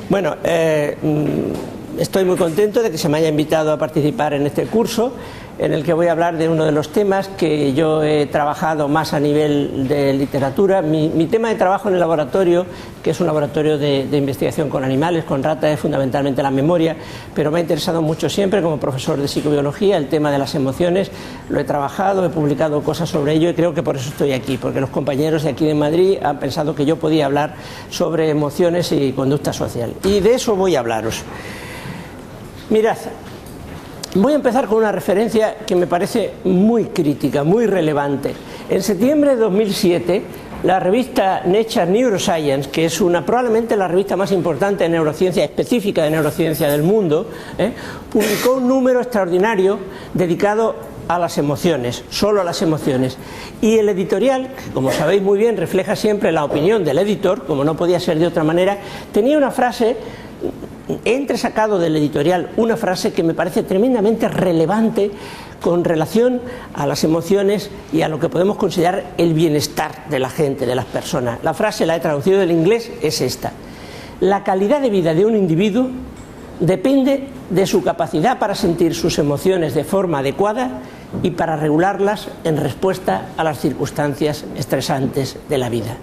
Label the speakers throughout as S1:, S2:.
S1: Bueno, estoy muy contento de que se me haya invitado a participar en este curso, en el que voy a hablar de uno de los temas que yo he trabajado más a nivel de literatura. Mi tema de trabajo en el laboratorio, que es un laboratorio de investigación con animales, con ratas, es fundamentalmente la memoria, pero me ha interesado mucho siempre como profesor de psicobiología el tema de las emociones. Lo he trabajado, he publicado cosas sobre ello y creo que por eso estoy aquí, porque los compañeros de aquí de Madrid han pensado que yo podía hablar sobre emociones y conducta social. Y de eso voy a hablaros. Mirad, voy a empezar con una referencia que me parece muy crítica, muy relevante. En septiembre de 2007, la revista Nature Neuroscience, que es probablemente la revista más importante de neurociencia, específica de neurociencia del mundo, publicó un número extraordinario dedicado a las emociones, solo a las emociones. Y el editorial, que como sabéis muy bien refleja siempre la opinión del editor, como no podía ser de otra manera, tenía una frase. He entresacado del editorial una frase que me parece tremendamente relevante con relación a las emociones y a lo que podemos considerar el bienestar de la gente, de las personas. La frase, la he traducido del inglés, es esta: la calidad de vida de un individuo depende de su capacidad para sentir sus emociones de forma adecuada y para regularlas en respuesta a las circunstancias estresantes de la vida.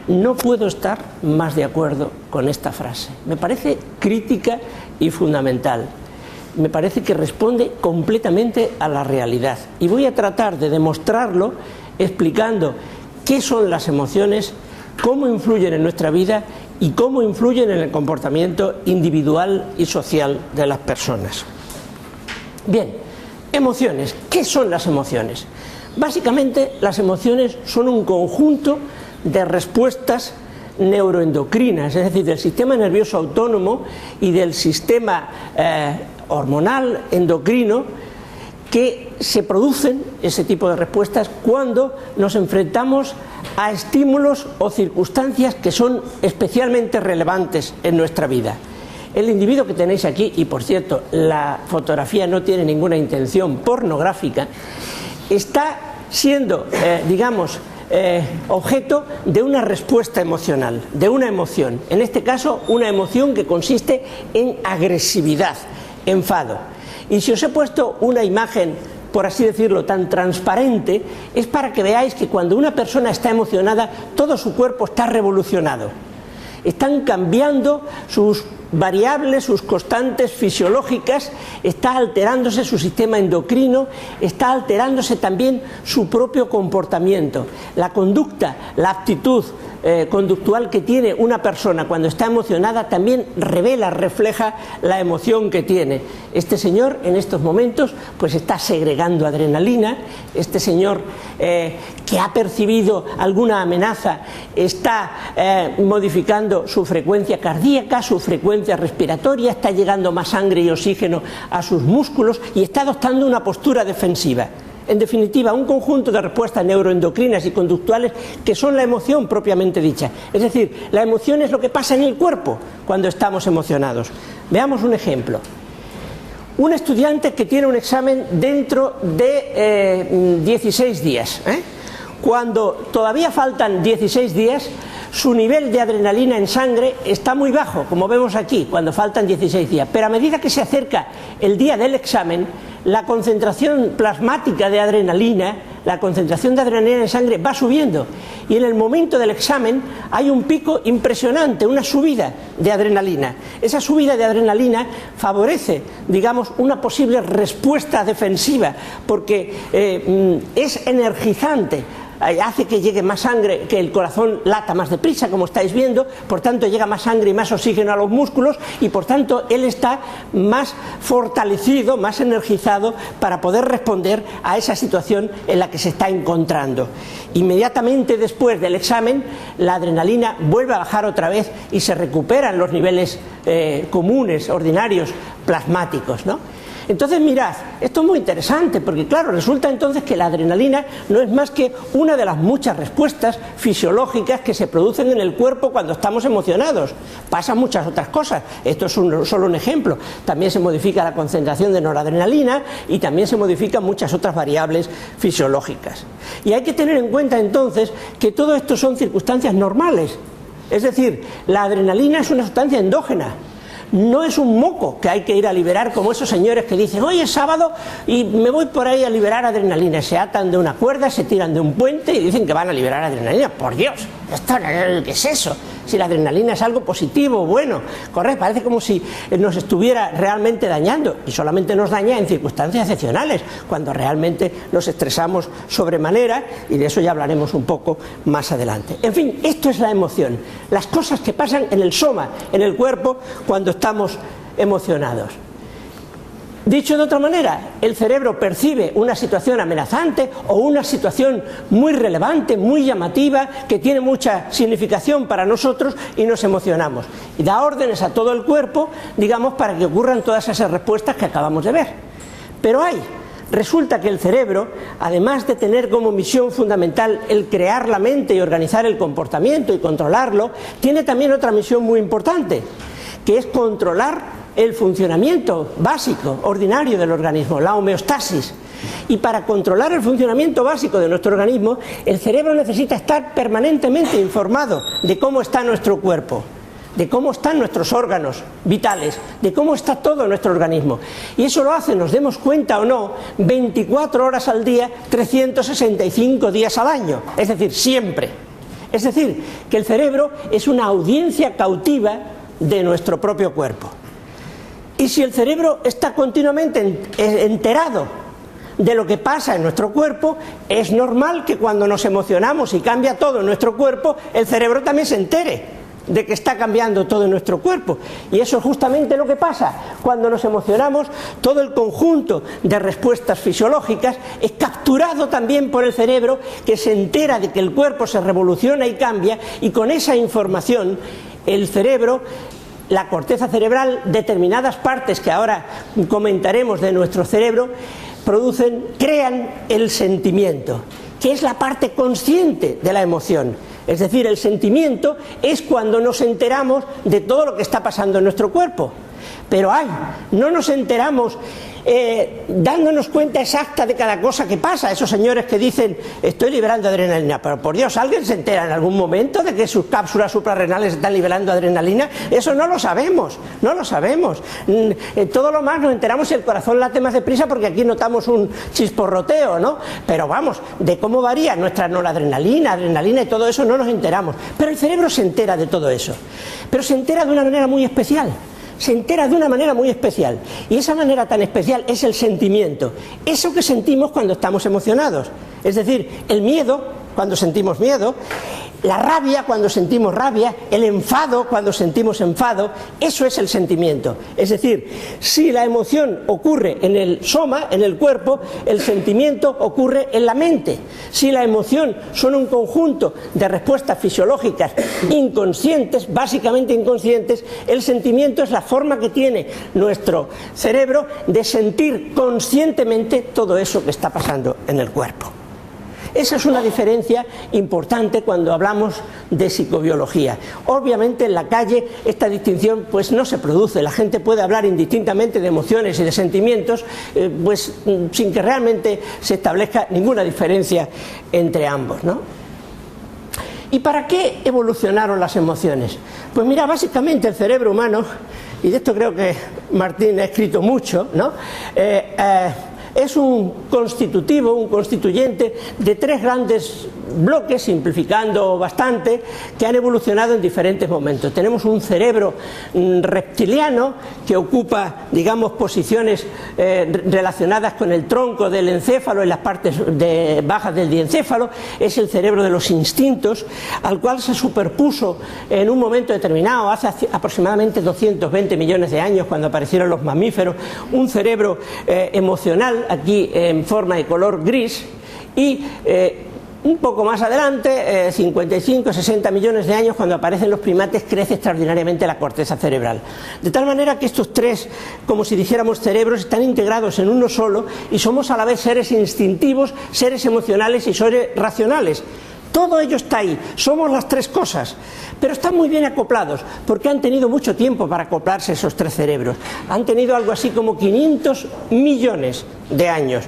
S1: No puedo estar más de acuerdo con esta frase. Me parece crítica y fundamental. Me parece que responde completamente a la realidad. Y voy a tratar de demostrarlo explicando qué son las emociones, cómo influyen en nuestra vida y cómo influyen en el comportamiento individual y social de las personas. Bien, emociones. ¿Qué son las emociones? Básicamente, las emociones son un conjunto de respuestas neuroendocrinas, es decir, del sistema nervioso autónomo y del sistema hormonal endocrino, que se producen ese tipo de respuestas cuando nos enfrentamos a estímulos o circunstancias que son especialmente relevantes en nuestra vida. El individuo que tenéis aquí, y por cierto, la fotografía no tiene ninguna intención pornográfica, está siendo, objeto de una respuesta emocional, de una emoción. En este caso, una emoción que consiste en agresividad, enfado. Y si os he puesto una imagen, por así decirlo, tan transparente, es para que veáis que cuando una persona está emocionada, todo su cuerpo está revolucionado. Están cambiando sus variables, sus constantes fisiológicas, está alterándose su sistema endocrino, está alterándose también su propio comportamiento. La conducta, la actitud conductual que tiene una persona cuando está emocionada también revela, refleja la emoción que tiene. Este señor en estos momentos pues está segregando adrenalina. Este señor que ha percibido alguna amenaza está modificando su frecuencia cardíaca, su frecuencia respiratoria, está llegando más sangre y oxígeno a sus músculos y está adoptando una postura defensiva. En definitiva, un conjunto de respuestas neuroendocrinas y conductuales que son la emoción propiamente dicha. Es decir, la emoción es lo que pasa en el cuerpo cuando estamos emocionados. Veamos un ejemplo. Un estudiante que tiene un examen dentro de 16 días. Cuando todavía faltan 16 días, su nivel de adrenalina en sangre está muy bajo, como vemos aquí, cuando faltan 16 días. Pero a medida que se acerca el día del examen, la concentración plasmática de adrenalina, la concentración de adrenalina en sangre va subiendo. Y en el momento del examen hay un pico impresionante, una subida de adrenalina. Esa subida de adrenalina favorece, una posible respuesta defensiva, porque es energizante. Hace que llegue más sangre, que el corazón lata más deprisa, como estáis viendo, por tanto llega más sangre y más oxígeno a los músculos y por tanto él está más fortalecido, más energizado para poder responder a esa situación en la que se está encontrando. Inmediatamente después del examen, la adrenalina vuelve a bajar otra vez y se recuperan los niveles comunes, ordinarios, plasmáticos, ¿no? Entonces mirad, esto es muy interesante porque claro, resulta entonces que la adrenalina no es más que una de las muchas respuestas fisiológicas que se producen en el cuerpo cuando estamos emocionados. Pasan muchas otras cosas, esto es solo un ejemplo. También se modifica la concentración de noradrenalina y también se modifican muchas otras variables fisiológicas. Y hay que tener en cuenta entonces que todo esto son circunstancias normales. Es decir, la adrenalina es una sustancia endógena. No es un moco que hay que ir a liberar como esos señores que dicen hoy es sábado y me voy por ahí a liberar adrenalina. Se atan de una cuerda, se tiran de un puente y dicen que van a liberar adrenalina. Por Dios, ¿qué es eso? Si la adrenalina es algo positivo, bueno, correcto, parece como si nos estuviera realmente dañando y solamente nos daña en circunstancias excepcionales, cuando realmente nos estresamos sobremanera, y de eso ya hablaremos un poco más adelante. En fin, esto es la emoción, las cosas que pasan en el soma, en el cuerpo, cuando estamos emocionados. Dicho de otra manera, el cerebro percibe una situación amenazante o una situación muy relevante, muy llamativa, que tiene mucha significación para nosotros y nos emocionamos. Y da órdenes a todo el cuerpo, digamos, para que ocurran todas esas respuestas que acabamos de ver. Pero resulta que el cerebro, además de tener como misión fundamental el crear la mente y organizar el comportamiento y controlarlo, tiene también otra misión muy importante, que es controlar el funcionamiento básico, ordinario del organismo, la homeostasis. Y para controlar el funcionamiento básico de nuestro organismo, el cerebro necesita estar permanentemente informado de cómo está nuestro cuerpo, de cómo están nuestros órganos vitales, de cómo está todo nuestro organismo. Y eso lo hace, nos demos cuenta o no, 24 horas al día, 365 días al año, es decir, siempre. Es decir, que el cerebro es una audiencia cautiva de nuestro propio cuerpo. Y si el cerebro está continuamente enterado de lo que pasa en nuestro cuerpo, es normal que cuando nos emocionamos y cambia todo en nuestro cuerpo, el cerebro también se entere de que está cambiando todo en nuestro cuerpo. Y eso es justamente lo que pasa. Cuando nos emocionamos, todo el conjunto de respuestas fisiológicas es capturado también por el cerebro, que se entera de que el cuerpo se revoluciona y cambia, y con esa información el cerebro, la corteza cerebral, determinadas partes que ahora comentaremos de nuestro cerebro, crean el sentimiento, que es la parte consciente de la emoción. Es decir, el sentimiento es cuando nos enteramos de todo lo que está pasando en nuestro cuerpo. Pero no nos enteramos dándonos cuenta exacta de cada cosa que pasa. Esos señores que dicen estoy liberando adrenalina, pero por Dios, ¿alguien se entera en algún momento de que sus cápsulas suprarrenales están liberando adrenalina? Eso no lo sabemos, no lo sabemos. Todo lo más nos enteramos si el corazón late más deprisa, porque aquí notamos un chisporroteo, ¿no? Pero vamos, de cómo varía nuestra noradrenalina, adrenalina y todo eso no nos enteramos. Pero el cerebro se entera de todo eso, pero se entera de una manera muy especial. Se entera de una manera muy especial, y esa manera tan especial es el sentimiento, eso que sentimos cuando estamos emocionados, es decir, el miedo cuando sentimos miedo, la rabia cuando sentimos rabia, el enfado cuando sentimos enfado. Eso es el sentimiento. Es decir, si la emoción ocurre en el soma, en el cuerpo, el sentimiento ocurre en la mente. Si la emoción son un conjunto de respuestas fisiológicas inconscientes, básicamente inconscientes, el sentimiento es la forma que tiene nuestro cerebro de sentir conscientemente todo eso que está pasando en el cuerpo. Esa es una diferencia importante cuando hablamos de psicobiología. Obviamente en la calle esta distinción pues no se produce. La gente puede hablar indistintamente de emociones y de sentimientos pues sin que realmente se establezca ninguna diferencia entre ambos, ¿no? ¿Y para qué evolucionaron las emociones? Pues mira, básicamente el cerebro humano, y de esto creo que Martín ha escrito mucho, ¿no? Es un constitutivo, un constituyente de tres grandes bloques, simplificando bastante, que han evolucionado en diferentes momentos. Tenemos un cerebro reptiliano que ocupa, digamos, posiciones relacionadas con el tronco del encéfalo, en las partes bajas del diencéfalo. Es el cerebro de los instintos, al cual se superpuso en un momento determinado, hace aproximadamente 220 millones de años, cuando aparecieron los mamíferos, un cerebro emocional, aquí en forma de color gris, y un poco más adelante, 55-60 millones de años, cuando aparecen los primates, crece extraordinariamente la corteza cerebral. De tal manera que estos tres, como si dijéramos cerebros, están integrados en uno solo, y somos a la vez seres instintivos, seres emocionales y seres racionales. Todo ello está ahí, somos las tres cosas, pero están muy bien acoplados, porque han tenido mucho tiempo para acoplarse esos tres cerebros. Han tenido algo así como 500 millones de años.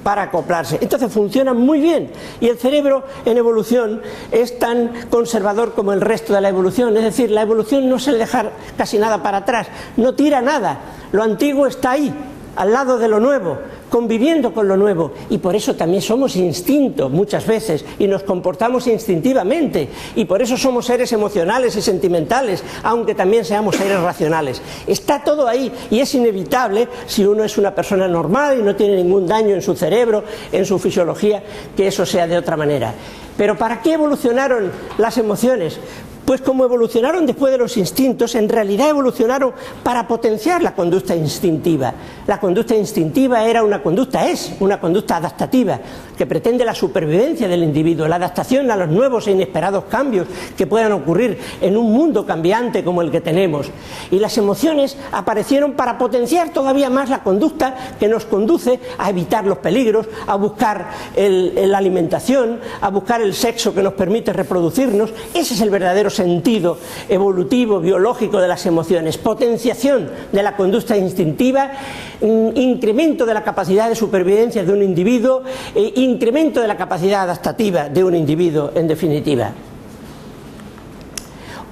S1: para acoplarse. Entonces funcionan muy bien, y el cerebro en evolución es tan conservador como el resto de la evolución, es decir, la evolución no se le deja casi nada para atrás, no tira nada, lo antiguo está ahí, al lado de lo nuevo, conviviendo con lo nuevo, y por eso también somos instinto muchas veces y nos comportamos instintivamente, y por eso somos seres emocionales y sentimentales, aunque también seamos seres racionales. Está todo ahí y es inevitable, si uno es una persona normal y no tiene ningún daño en su cerebro, en su fisiología, que eso sea de otra manera. Pero ¿para qué evolucionaron las emociones? Pues como evolucionaron después de los instintos, en realidad evolucionaron para potenciar la conducta instintiva. La conducta instintiva es una conducta adaptativa, que pretende la supervivencia del individuo, la adaptación a los nuevos e inesperados cambios que puedan ocurrir en un mundo cambiante como el que tenemos. Y las emociones aparecieron para potenciar todavía más la conducta que nos conduce a evitar los peligros, a buscar la alimentación, a buscar el sexo que nos permite reproducirnos. Ese es el verdadero sentido evolutivo, biológico de las emociones: potenciación de la conducta instintiva, incremento de la capacidad de supervivencia de un individuo, incremento de la capacidad adaptativa de un individuo, en definitiva.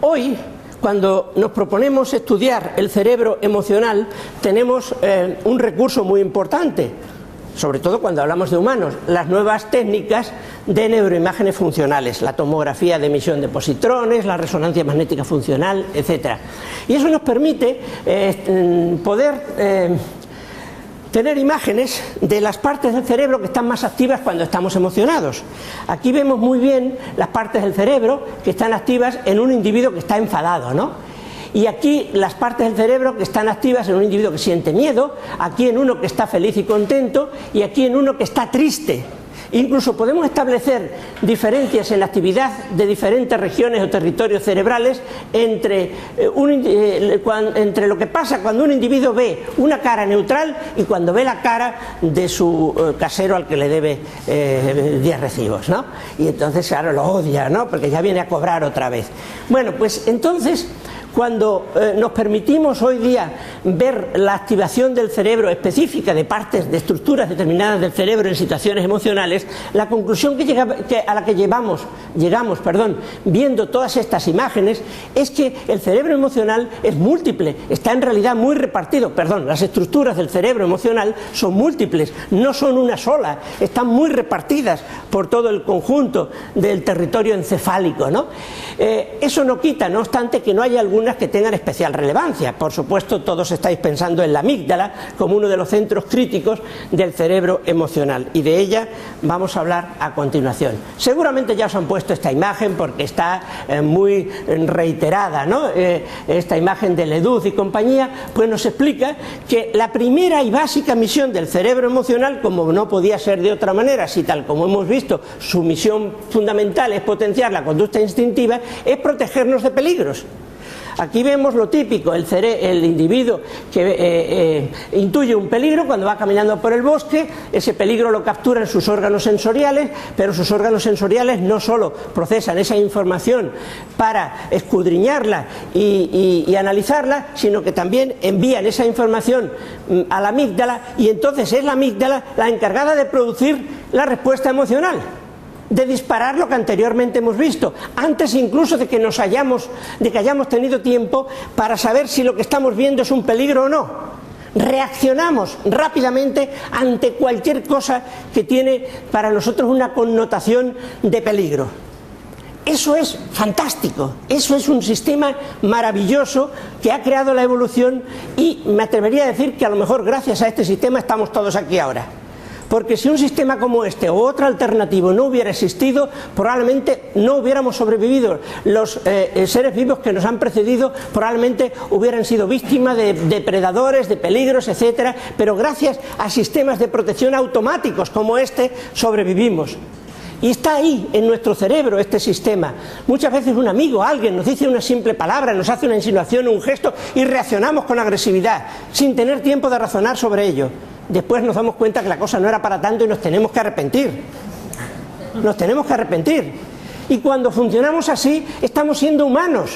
S1: Hoy, cuando nos proponemos estudiar el cerebro emocional, tenemos un recurso muy importante, sobre todo cuando hablamos de humanos: las nuevas técnicas de neuroimágenes funcionales, la tomografía de emisión de positrones, la resonancia magnética funcional, etc. Y eso nos permite poder tener imágenes de las partes del cerebro que están más activas cuando estamos emocionados. Aquí vemos muy bien las partes del cerebro que están activas en un individuo que está enfadado, ¿no? Y aquí las partes del cerebro que están activas en un individuo que siente miedo, aquí en uno que está feliz y contento, y aquí en uno que está triste. Incluso podemos establecer diferencias en la actividad de diferentes regiones o territorios cerebrales entre lo que pasa cuando un individuo ve una cara neutral y cuando ve la cara de su casero al que le debe 10 recibos, ¿no? Y entonces, claro, lo odia, ¿no? Porque ya viene a cobrar otra vez. Bueno, pues entonces, cuando nos permitimos hoy día ver la activación del cerebro específica de partes, de estructuras determinadas del cerebro en situaciones emocionales, la conclusión a la que llegamos viendo todas estas imágenes es que el cerebro emocional es múltiple, está en realidad muy repartido. Las estructuras del cerebro emocional son múltiples, no son una sola, están muy repartidas por todo el conjunto del territorio encefálico, ¿no? Eso no quita, no obstante, que no haya algunas que tengan especial relevancia. Por supuesto, todos estáis pensando en la amígdala como uno de los centros críticos del cerebro emocional, y de ella vamos a hablar a continuación. Seguramente ya os han puesto esta imagen porque está muy reiterada, ¿no? Esta imagen de Ledoux y compañía pues nos explica que la primera y básica misión del cerebro emocional, como no podía ser de otra manera, si tal como hemos visto su misión fundamental es potenciar la conducta instintiva, es protegernos de peligros. Aquí vemos lo típico: el individuo que intuye un peligro cuando va caminando por el bosque, ese peligro lo captura en sus órganos sensoriales, pero sus órganos sensoriales no solo procesan esa información para escudriñarla y analizarla, sino que también envían esa información a la amígdala, y entonces es la amígdala la encargada de producir la respuesta emocional, de disparar lo que anteriormente hemos visto, antes incluso de que hayamos tenido tiempo para saber si lo que estamos viendo es un peligro o no. Reaccionamos rápidamente ante cualquier cosa que tiene para nosotros una connotación de peligro. Eso es fantástico, eso es un sistema maravilloso que ha creado la evolución, y me atrevería a decir que a lo mejor gracias a este sistema estamos todos aquí ahora. Porque si un sistema como este o otro alternativo no hubiera existido, probablemente no hubiéramos sobrevivido. Los seres vivos que nos han precedido probablemente hubieran sido víctimas de depredadores, de peligros, etcétera, pero gracias a sistemas de protección automáticos como este sobrevivimos. Y está ahí en nuestro cerebro este sistema. Muchas veces un amigo, alguien nos dice una simple palabra, nos hace una insinuación, un gesto, y reaccionamos con agresividad sin tener tiempo de razonar sobre ello. Después nos damos cuenta que la cosa no era para tanto y nos tenemos que arrepentir. Nos tenemos que arrepentir. Y cuando funcionamos así, estamos siendo humanos.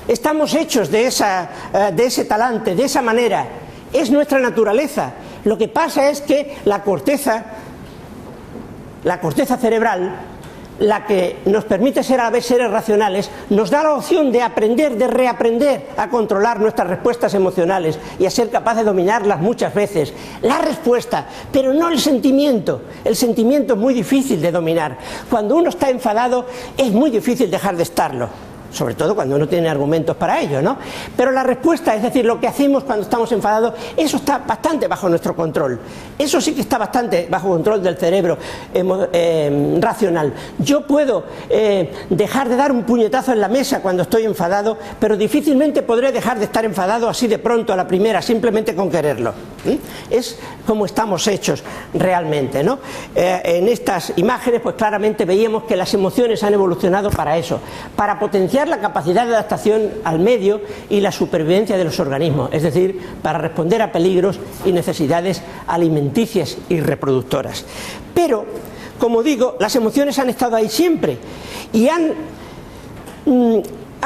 S1: Estamos hechos de ese talante, de esa manera. Es nuestra naturaleza. Lo que pasa es que la corteza la corteza cerebral, la que nos permite ser a la vez seres racionales, nos da la opción de aprender, de reaprender a controlar nuestras respuestas emocionales y a ser capaz de dominarlas muchas veces. La respuesta, pero no el sentimiento. El sentimiento es muy difícil de dominar. Cuando uno está enfadado es muy difícil dejar de estarlo, sobre todo cuando uno tiene argumentos para ello, ¿no? Pero la respuesta, es decir, lo que hacemos cuando estamos enfadados, eso está bastante bajo nuestro control. Eso sí que está bastante bajo control del cerebro racional. Yo puedo dejar de dar un puñetazo en la mesa cuando estoy enfadado, pero difícilmente podré dejar de estar enfadado así de pronto a la primera, simplemente con quererlo. Es como estamos hechos realmente, ¿no? En estas imágenes, pues claramente veíamos que las emociones han evolucionado para eso, para potenciar la capacidad de adaptación al medio y la supervivencia de los organismos, es decir, para responder a peligros y necesidades alimenticias y reproductoras. Pero, como digo, las emociones han estado ahí siempre y han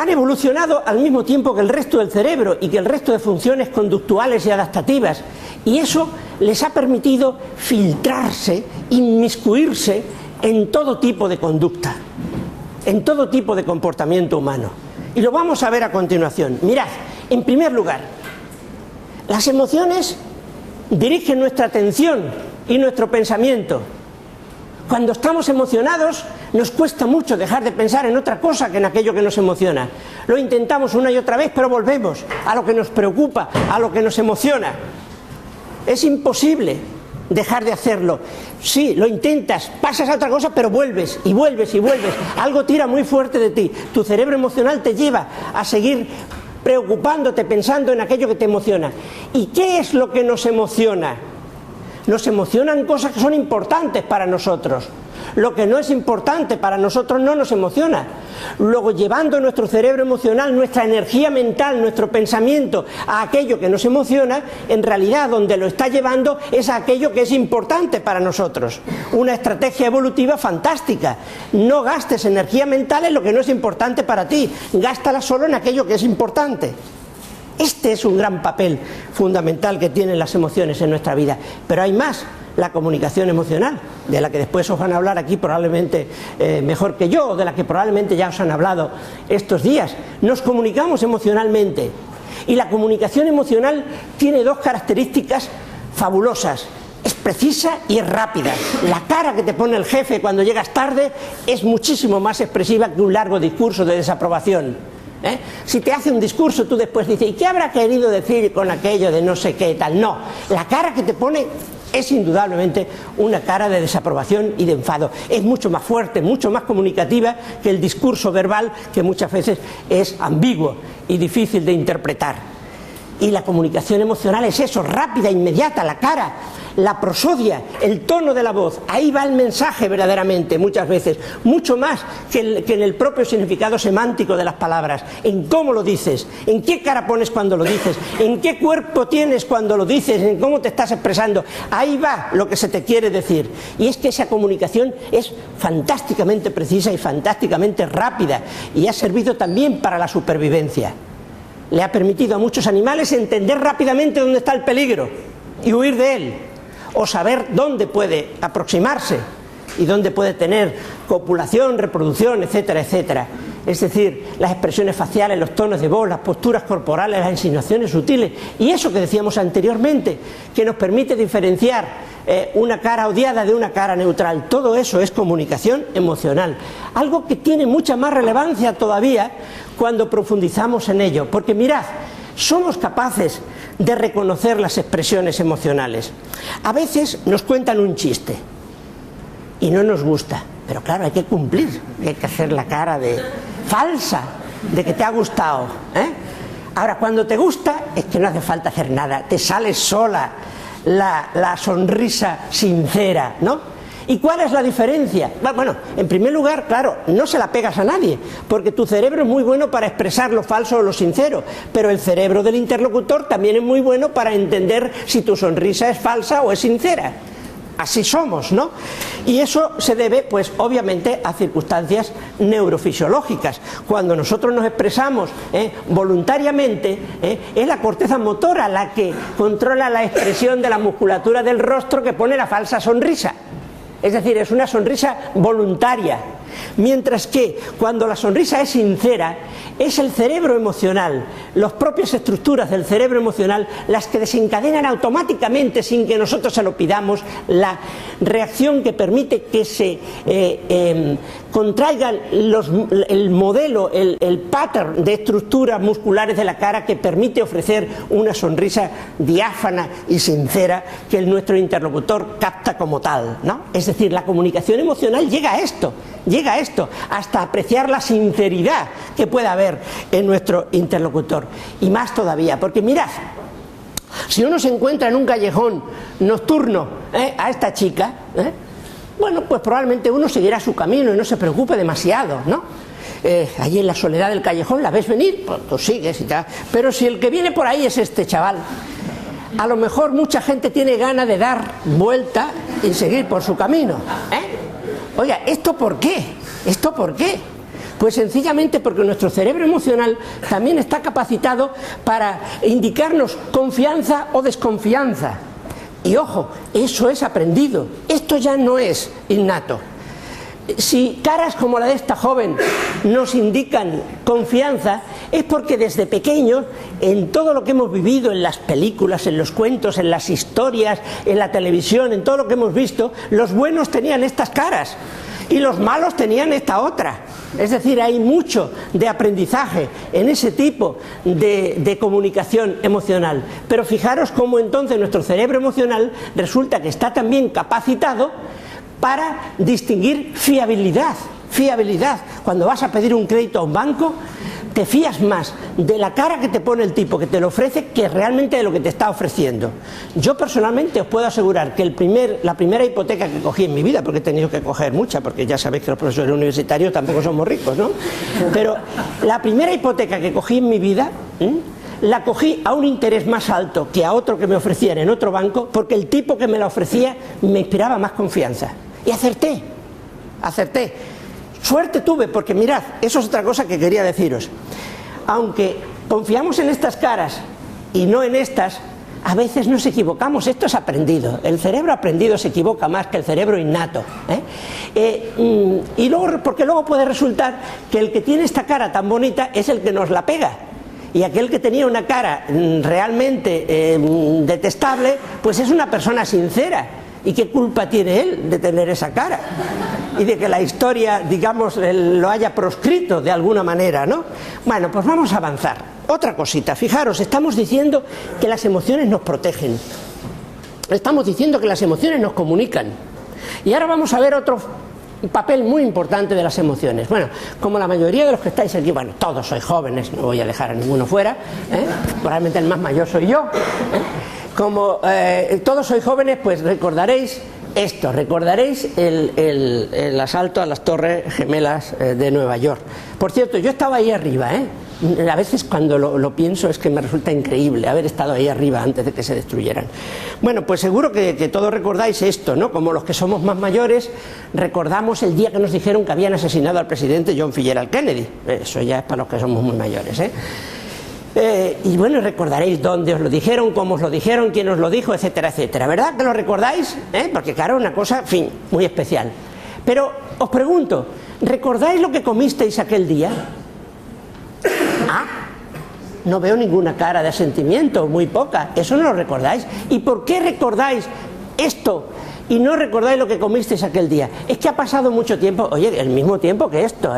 S1: evolucionado al mismo tiempo que el resto del cerebro y que el resto de funciones conductuales y adaptativas, y eso les ha permitido filtrarse, inmiscuirse en todo tipo de conducta, en todo tipo de comportamiento humano. Y lo vamos a ver a continuación. Mirad, en primer lugar, las emociones dirigen nuestra atención y nuestro pensamiento. Cuando estamos emocionados nos cuesta mucho dejar de pensar en otra cosa que en aquello que nos emociona. Lo intentamos una y otra vez, pero volvemos a lo que nos preocupa, a lo que nos emociona. Es imposible dejar de hacerlo. Sí, lo intentas, pasas a otra cosa, pero vuelves y vuelves y vuelves. Algo tira muy fuerte de ti. Tu cerebro emocional te lleva a seguir preocupándote, pensando en aquello que te emociona. ¿Y qué es lo que nos emociona? Nos emocionan cosas que son importantes para nosotros. Lo que no es importante para nosotros no nos emociona. Luego, llevando nuestro cerebro emocional, nuestra energía mental, nuestro pensamiento a aquello que nos emociona, en realidad donde lo está llevando es a aquello que es importante para nosotros. Una estrategia evolutiva fantástica. No gastes energía mental en lo que no es importante para ti, gástala solo en aquello que es importante. Este es un gran papel fundamental que tienen las emociones en nuestra vida. Pero hay más, la comunicación emocional, de la que después os van a hablar aquí probablemente mejor que yo, o de la que probablemente ya os han hablado estos días. Nos comunicamos emocionalmente, y la comunicación emocional tiene dos características fabulosas: es precisa y es rápida. La cara que te pone el jefe cuando llegas tarde es muchísimo más expresiva que un largo discurso de desaprobación. Si te hace un discurso, tú después dices, ¿y qué habrá querido decir con aquello de no sé qué tal? No, la cara que te pone es indudablemente una cara de desaprobación y de enfado. Es mucho más fuerte, mucho más comunicativa que el discurso verbal, que muchas veces es ambiguo y difícil de interpretar. Y la comunicación emocional es eso, rápida, inmediata, la cara, la prosodia, el tono de la voz. Ahí va el mensaje verdaderamente, muchas veces, mucho más que en el propio significado semántico de las palabras, en cómo lo dices, en qué cara pones cuando lo dices, en qué cuerpo tienes cuando lo dices, en cómo te estás expresando. Ahí va lo que se te quiere decir. Y es que esa comunicación es fantásticamente precisa y fantásticamente rápida, y ha servido también para la supervivencia. Le ha permitido a muchos animales entender rápidamente dónde está el peligro y huir de él, o saber dónde puede aproximarse y dónde puede tener copulación, reproducción, etcétera, etcétera. Es decir, las expresiones faciales, los tonos de voz, las posturas corporales, las insinuaciones sutiles, y eso que decíamos anteriormente, que nos permite diferenciar una cara odiada de una cara neutral. Todo eso es comunicación emocional, algo que tiene mucha más relevancia todavía cuando profundizamos en ello, porque mirad, somos capaces de reconocer las expresiones emocionales. A veces nos cuentan un chiste y no nos gusta, pero claro, hay que cumplir, hay que hacer la cara de falsa, de que te ha gustado, Ahora, cuando te gusta, es que no hace falta hacer nada, te sale sola la sonrisa sincera, ¿no? ¿Y cuál es la diferencia? Bueno, en primer lugar, claro, no se la pegas a nadie, porque tu cerebro es muy bueno para expresar lo falso o lo sincero, pero el cerebro del interlocutor también es muy bueno para entender si tu sonrisa es falsa o es sincera. Así somos, ¿no? Y eso se debe, pues, obviamente, a circunstancias neurofisiológicas. Cuando nosotros nos expresamos voluntariamente, es la corteza motora la que controla la expresión de la musculatura del rostro que pone la falsa sonrisa. es decir, es una sonrisa voluntaria. Mientras que cuando la sonrisa es sincera, es el cerebro emocional, las propias estructuras del cerebro emocional, las que desencadenan automáticamente, sin que nosotros se lo pidamos, la reacción que permite que se contraigan el modelo, el pattern de estructuras musculares de la cara que permite ofrecer una sonrisa diáfana y sincera que nuestro interlocutor capta como tal, ¿no? Es decir, la comunicación emocional llega a esto, hasta apreciar la sinceridad que pueda haber en nuestro interlocutor. Y más todavía, porque mirad, si uno se encuentra en un callejón nocturno a esta chica, bueno, pues probablemente uno seguirá su camino y no se preocupe demasiado, ¿no? Allí en la soledad del callejón la ves venir, pues tú sigues y tal. Pero si el que viene por ahí es este chaval, a lo mejor mucha gente tiene ganas de dar vuelta y seguir por su camino, Oiga, ¿esto por qué? ¿Esto por qué? Pues sencillamente porque nuestro cerebro emocional también está capacitado para indicarnos confianza o desconfianza. Y ojo, eso es aprendido, esto ya no es innato. Si caras como la de esta joven nos indican confianza, es porque desde pequeños, en todo lo que hemos vivido, en las películas, en los cuentos, en las historias, en la televisión, en todo lo que hemos visto, los buenos tenían estas caras y los malos tenían esta otra. Es decir, hay mucho de aprendizaje en ese tipo de comunicación emocional. Pero fijaros cómo entonces nuestro cerebro emocional resulta que está también capacitado para distinguir fiabilidad. Cuando vas a pedir un crédito a un banco, te fías más de la cara que te pone el tipo que te lo ofrece que realmente de lo que te está ofreciendo. Yo personalmente os puedo asegurar que la primera hipoteca que cogí en mi vida, porque he tenido que coger mucha, porque ya sabéis que los profesores universitarios tampoco somos ricos, ¿no? Pero la primera hipoteca que cogí en mi vida, la cogí a un interés más alto que a otro que me ofrecían en otro banco, porque el tipo que me la ofrecía me inspiraba más confianza. Y acerté. Suerte tuve, porque mirad, eso es otra cosa que quería deciros. Aunque confiamos en estas caras y no en estas, a veces nos equivocamos. Esto es aprendido. El cerebro aprendido se equivoca más que el cerebro innato, y luego, porque luego puede resultar que el que tiene esta cara tan bonita es el que nos la pega. Y aquel que tenía una cara realmente detestable, pues es una persona sincera. ¿Y qué culpa tiene él de tener esa cara? Y de que la historia, digamos, lo haya proscrito de alguna manera, ¿no? Bueno, pues vamos a avanzar. Otra cosita, fijaros, estamos diciendo que las emociones nos protegen. Estamos diciendo que las emociones nos comunican. Y ahora vamos a ver otro papel muy importante de las emociones. Bueno, como la mayoría de los que estáis aquí, bueno, todos sois jóvenes, no voy a dejar a ninguno fuera, probablemente el más mayor soy yo, Como todos sois jóvenes, pues recordaréis esto, recordaréis el asalto a las Torres Gemelas de Nueva York. Por cierto, yo estaba ahí arriba, a veces cuando lo pienso es que me resulta increíble haber estado ahí arriba antes de que se destruyeran. Bueno, pues seguro que todos recordáis esto, ¿no? Como los que somos más mayores recordamos el día que nos dijeron que habían asesinado al presidente John Fitzgerald Kennedy. Eso ya es para los que somos muy mayores, y bueno, recordaréis dónde os lo dijeron, cómo os lo dijeron, quién os lo dijo, etcétera, etcétera. ¿Verdad que lo recordáis? Porque claro, una cosa, en fin, muy especial. Pero os pregunto, ¿recordáis lo que comisteis aquel día? No veo ninguna cara de asentimiento, muy poca. Eso no lo recordáis. ¿Y por qué recordáis esto y no recordáis lo que comisteis aquel día? Es que ha pasado mucho tiempo, oye, el mismo tiempo que esto,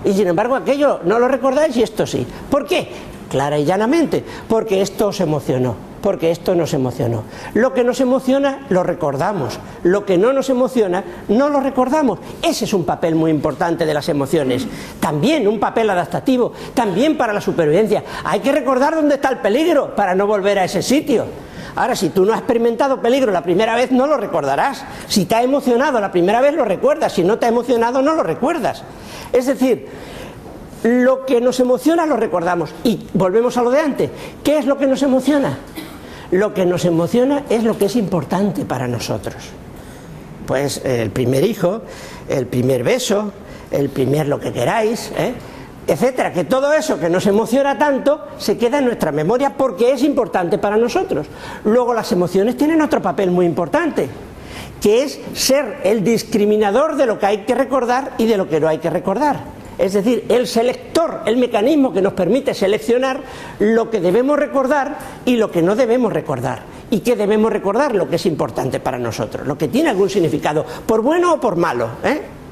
S1: y sin embargo aquello no lo recordáis y esto sí. ¿Por qué? Clara y llanamente, porque esto os emocionó, porque esto nos emocionó. Lo que nos emociona lo recordamos, lo que no nos emociona no lo recordamos. Ese es un papel muy importante de las emociones, también un papel adaptativo, también para la supervivencia. Hay que recordar dónde está el peligro para no volver a ese sitio. Ahora, si tú no has experimentado peligro la primera vez, no lo recordarás. Si te ha emocionado la primera vez, lo recuerdas. Si no te ha emocionado, no lo recuerdas. Es decir, lo que nos emociona lo recordamos. Y volvemos a lo de antes. ¿Qué es lo que nos emociona? Lo que nos emociona es lo que es importante para nosotros. Pues el primer hijo, el primer beso, el primer lo que queráis, etcétera, que todo eso que nos emociona tanto se queda en nuestra memoria porque es importante para nosotros. Luego las emociones tienen otro papel muy importante, que es ser el discriminador de lo que hay que recordar y de lo que no hay que recordar. Es decir, el selector, el mecanismo que nos permite seleccionar lo que debemos recordar y lo que no debemos recordar. ¿Y qué debemos recordar? Lo que es importante para nosotros, lo que tiene algún significado, por bueno o por malo,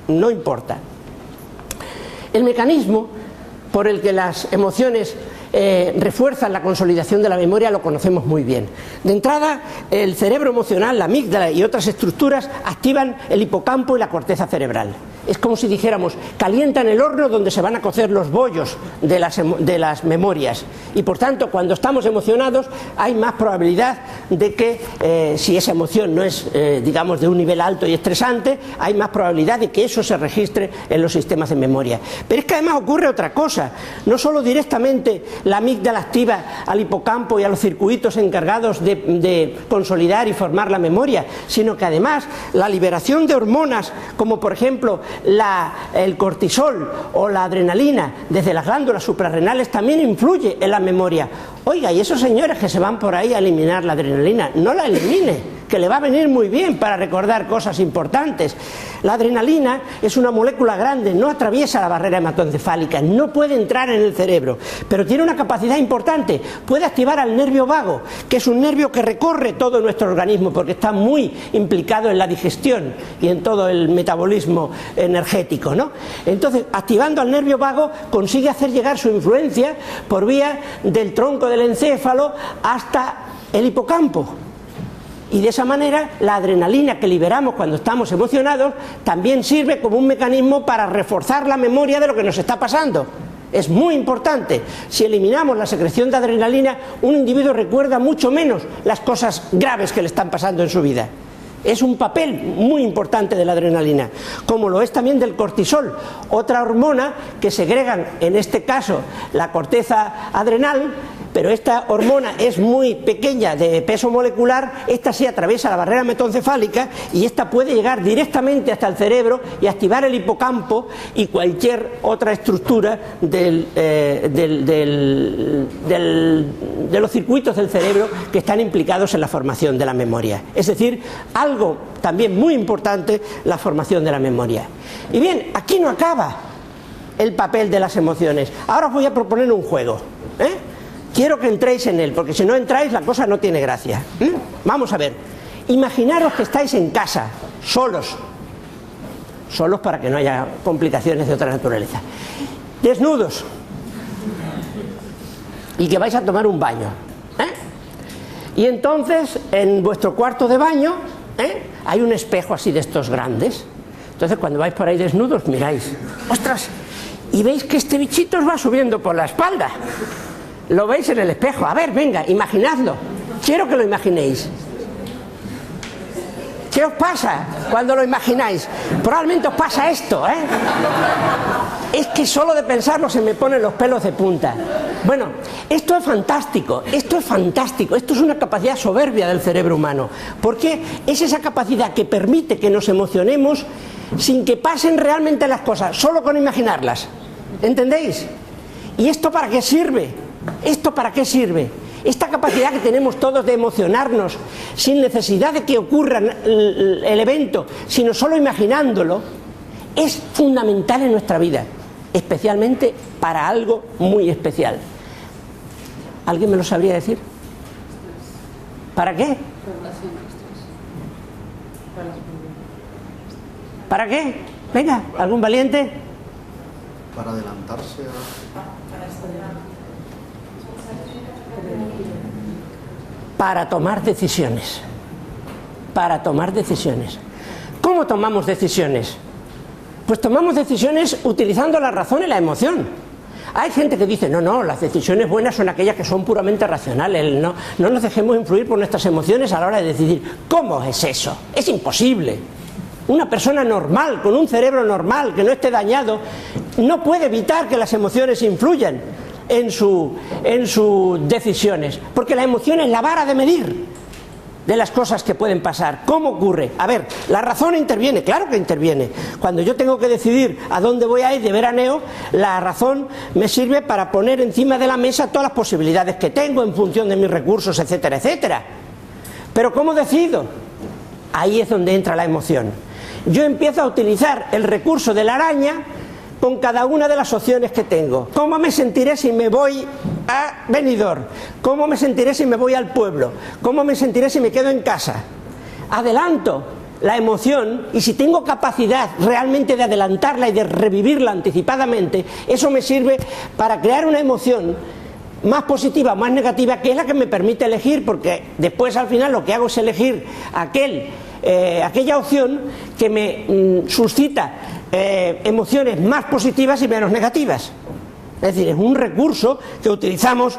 S1: no importa. El mecanismo por el que las emociones refuerzan la consolidación de la memoria lo conocemos muy bien. De entrada, el cerebro emocional, la amígdala y otras estructuras activan el hipocampo y la corteza cerebral. Es como si dijéramos, calientan el horno donde se van a cocer los bollos de las memorias, y por tanto cuando estamos emocionados hay más probabilidad de que, si esa emoción no es digamos de un nivel alto y estresante, hay más probabilidad de que eso se registre en los sistemas de memoria. Pero es que además ocurre otra cosa, no solo directamente la amígdala activa al hipocampo y a los circuitos encargados de consolidar y formar la memoria, sino que además la liberación de hormonas como por ejemplo el cortisol o la adrenalina desde las glándulas suprarrenales también influye en la memoria. Oiga, y esos señores que se van por ahí a eliminar la adrenalina, no la elimine, que le va a venir muy bien para recordar cosas importantes. La adrenalina es una molécula grande, no atraviesa la barrera hematoencefálica, no puede entrar en el cerebro, pero tiene una capacidad importante, puede activar al nervio vago, que es un nervio que recorre todo nuestro organismo porque está muy implicado en la digestión y en todo el metabolismo energético, ¿no? Entonces, activando al nervio vago, consigue hacer llegar su influencia por vía del tronco del encéfalo hasta el hipocampo. Y de esa manera la adrenalina que liberamos cuando estamos emocionados también sirve como un mecanismo para reforzar la memoria de lo que nos está pasando. Es muy importante. Si eliminamos la secreción de adrenalina, un individuo recuerda mucho menos las cosas graves que le están pasando en su vida. Es un papel muy importante de la adrenalina, como lo es también del cortisol, otra hormona que segregan, en este caso, la corteza adrenal, pero esta hormona es muy pequeña de peso molecular, esta sí atraviesa la barrera hematoencefálica y esta puede llegar directamente hasta el cerebro y activar el hipocampo y cualquier otra estructura de los circuitos del cerebro que están implicados en la formación de la memoria. Es decir, algo también muy importante, la formación de la memoria. Y bien, aquí no acaba el papel de las emociones. Ahora os voy a proponer un juego, Quiero que entréis en él, porque si no entráis la cosa no tiene gracia. Vamos a ver, imaginaros que estáis en casa, solos para que no haya complicaciones de otra naturaleza, desnudos, y que vais a tomar un baño, y entonces en vuestro cuarto de baño hay un espejo así de estos grandes. Entonces cuando vais por ahí desnudos miráis, ¡ostras!, y veis que este bichito os va subiendo por la espalda. Lo veis en el espejo. A ver, venga, imaginadlo. Quiero que lo imaginéis. ¿Qué os pasa cuando lo imagináis? Probablemente os pasa esto, Es que solo de pensarlo se me ponen los pelos de punta. Bueno, esto es fantástico, esto es una capacidad soberbia del cerebro humano, porque es esa capacidad que permite que nos emocionemos sin que pasen realmente las cosas, solo con imaginarlas. ¿Entendéis? ¿Y esto para qué sirve? ¿Esto para qué sirve? Esta capacidad que tenemos todos de emocionarnos sin necesidad de que ocurra el evento, sino solo imaginándolo, es fundamental en nuestra vida, especialmente para algo muy especial. ¿Alguien me lo sabría decir? ¿Para qué? ¿Para qué? Venga, ¿algún valiente?
S2: Para adelantarse
S1: Para tomar decisiones. Para tomar decisiones. ¿Cómo tomamos decisiones? Pues tomamos decisiones utilizando la razón y la emoción. Hay gente que dice, no, las decisiones buenas son aquellas que son puramente racionales, no nos dejemos influir por nuestras emociones a la hora de decidir. ¿Cómo es eso? Es imposible. Una persona normal, con un cerebro normal, que no esté dañado, no puede evitar que las emociones influyan en sus decisiones, porque la emoción es la vara de medir de las cosas que pueden pasar. ¿Cómo ocurre? A ver, la razón interviene, claro que interviene. Cuando yo tengo que decidir a dónde voy a ir de veraneo, la razón me sirve para poner encima de la mesa todas las posibilidades que tengo en función de mis recursos, etcétera, etcétera. Pero ¿cómo decido? Ahí es donde entra la emoción. Yo empiezo a utilizar el recurso de la araña con cada una de las opciones que tengo. ¿Cómo me sentiré si me voy a Benidorm? ¿Cómo me sentiré si me voy al pueblo? ¿Cómo me sentiré si me quedo en casa? Adelanto la emoción, y si tengo capacidad realmente de adelantarla y de revivirla anticipadamente, eso me sirve para crear una emoción más positiva o más negativa, que es la que me permite elegir, porque después al final lo que hago es elegir aquella opción que me suscita emociones más positivas y menos negativas. Es decir, es un recurso que utilizamos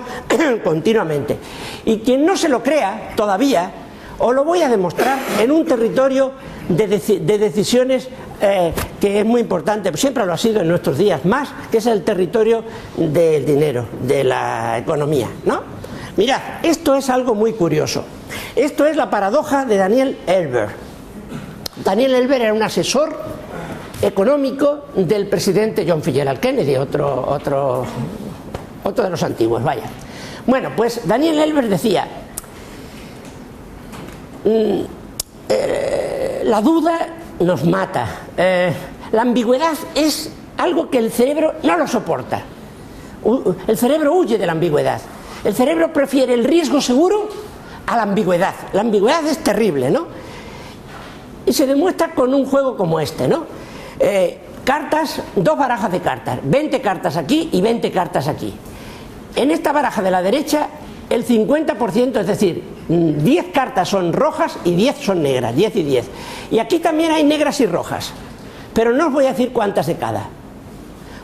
S1: continuamente. Y quien no se lo crea todavía, os lo voy a demostrar en un territorio de decisiones que es muy importante, siempre lo ha sido en nuestros días más, que es el territorio del dinero, de la economía, ¿no? Mirad, esto es algo muy curioso. Esto es la paradoja de Daniel Ellsberg. Daniel Ellsberg era un asesor económico del presidente John Fitzgerald Kennedy, otro de los antiguos, vaya. Bueno, pues Daniel Ellsberg decía: la duda nos mata, la ambigüedad es algo que el cerebro no lo soporta, el cerebro huye de la ambigüedad, el cerebro prefiere el riesgo seguro a la ambigüedad es terrible, ¿no? Y se demuestra con un juego como este, ¿no? Cartas, dos barajas de cartas, 20 cartas aquí y 20 cartas aquí. En esta baraja de la derecha el 50%, es decir, 10 cartas son rojas y 10 son negras, 10 y 10. Y aquí también hay negras y rojas, pero no os voy a decir cuántas de cada.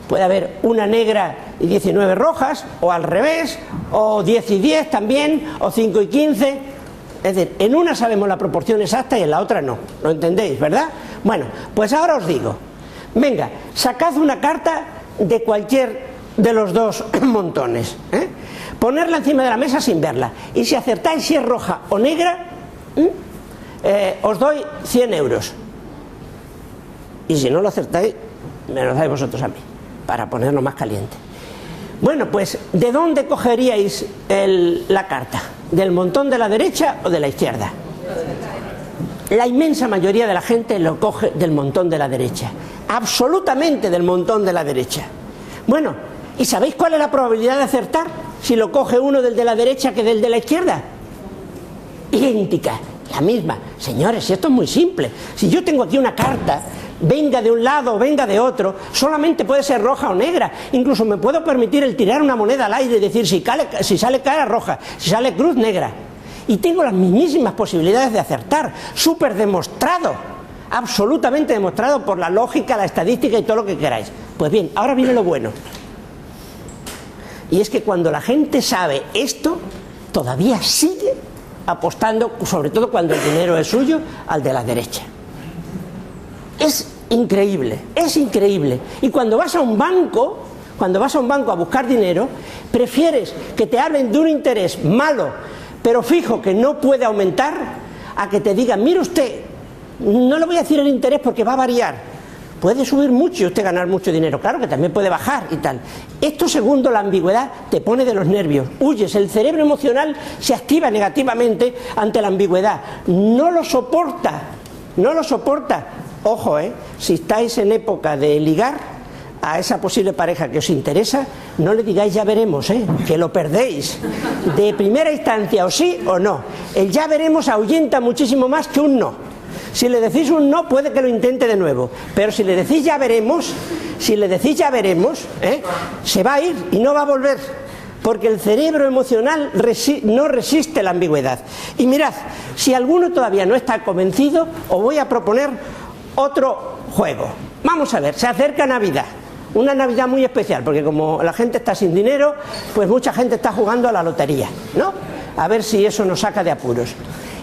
S1: Puede haber una negra y 19 rojas, o al revés, o 10 y 10 también, o 5 y 15. Es decir, en una sabemos la proporción exacta y en la otra no. ¿Lo entendéis, verdad? Bueno, pues ahora os digo, venga, sacad una carta de cualquier de los dos montones, ponerla encima de la mesa sin verla, y si acertáis si es roja o negra, os doy 100 euros, y si no lo acertáis me lo dais vosotros a mí, para ponerlo más caliente. Bueno, pues ¿de dónde cogeríais la carta? ¿Del montón de la derecha o de la izquierda? La inmensa mayoría de la gente lo coge del montón de la derecha, absolutamente del montón de la derecha. Bueno, ¿y sabéis cuál es la probabilidad de acertar si lo coge uno del de la derecha que del de la izquierda? Idéntica, la misma. Señores, esto es muy simple. Si yo tengo aquí una carta, venga de un lado o venga de otro, solamente puede ser roja o negra. Incluso me puedo permitir el tirar una moneda al aire y decir si sale cara roja, si sale cruz negra. Y tengo las mismísimas posibilidades de acertar, súper demostrado, absolutamente demostrado por la lógica, la estadística y todo lo que queráis. Pues bien, ahora viene lo bueno. Y es que cuando la gente sabe esto, todavía sigue apostando, sobre todo cuando el dinero es suyo, al de la derecha. Es increíble, es increíble. Y cuando vas a un banco a buscar dinero, prefieres que te hablen de un interés malo, pero fijo, que no puede aumentar, a que te digan: mire usted, no le voy a decir el interés porque va a variar, puede subir mucho y usted ganar mucho dinero, claro que también puede bajar y tal. Esto, segundo la ambigüedad, te pone de los nervios, huyes, el cerebro emocional se activa negativamente ante la ambigüedad, no lo soporta. Ojo, si estáis en época de ligar a esa posible pareja que os interesa, no le digáis ya veremos, que lo perdéis. De primera instancia, o sí o no. El ya veremos ahuyenta muchísimo más que un no. Si le decís un no, puede que lo intente de nuevo, pero si le decís ya veremos, se va a ir y no va a volver, porque el cerebro emocional no resiste la ambigüedad. Y mirad, si alguno todavía no está convencido, os voy a proponer otro juego. Vamos a ver, se acerca Navidad, una Navidad muy especial, porque como la gente está sin dinero, pues mucha gente está jugando a la lotería, ¿no? A ver si eso nos saca de apuros.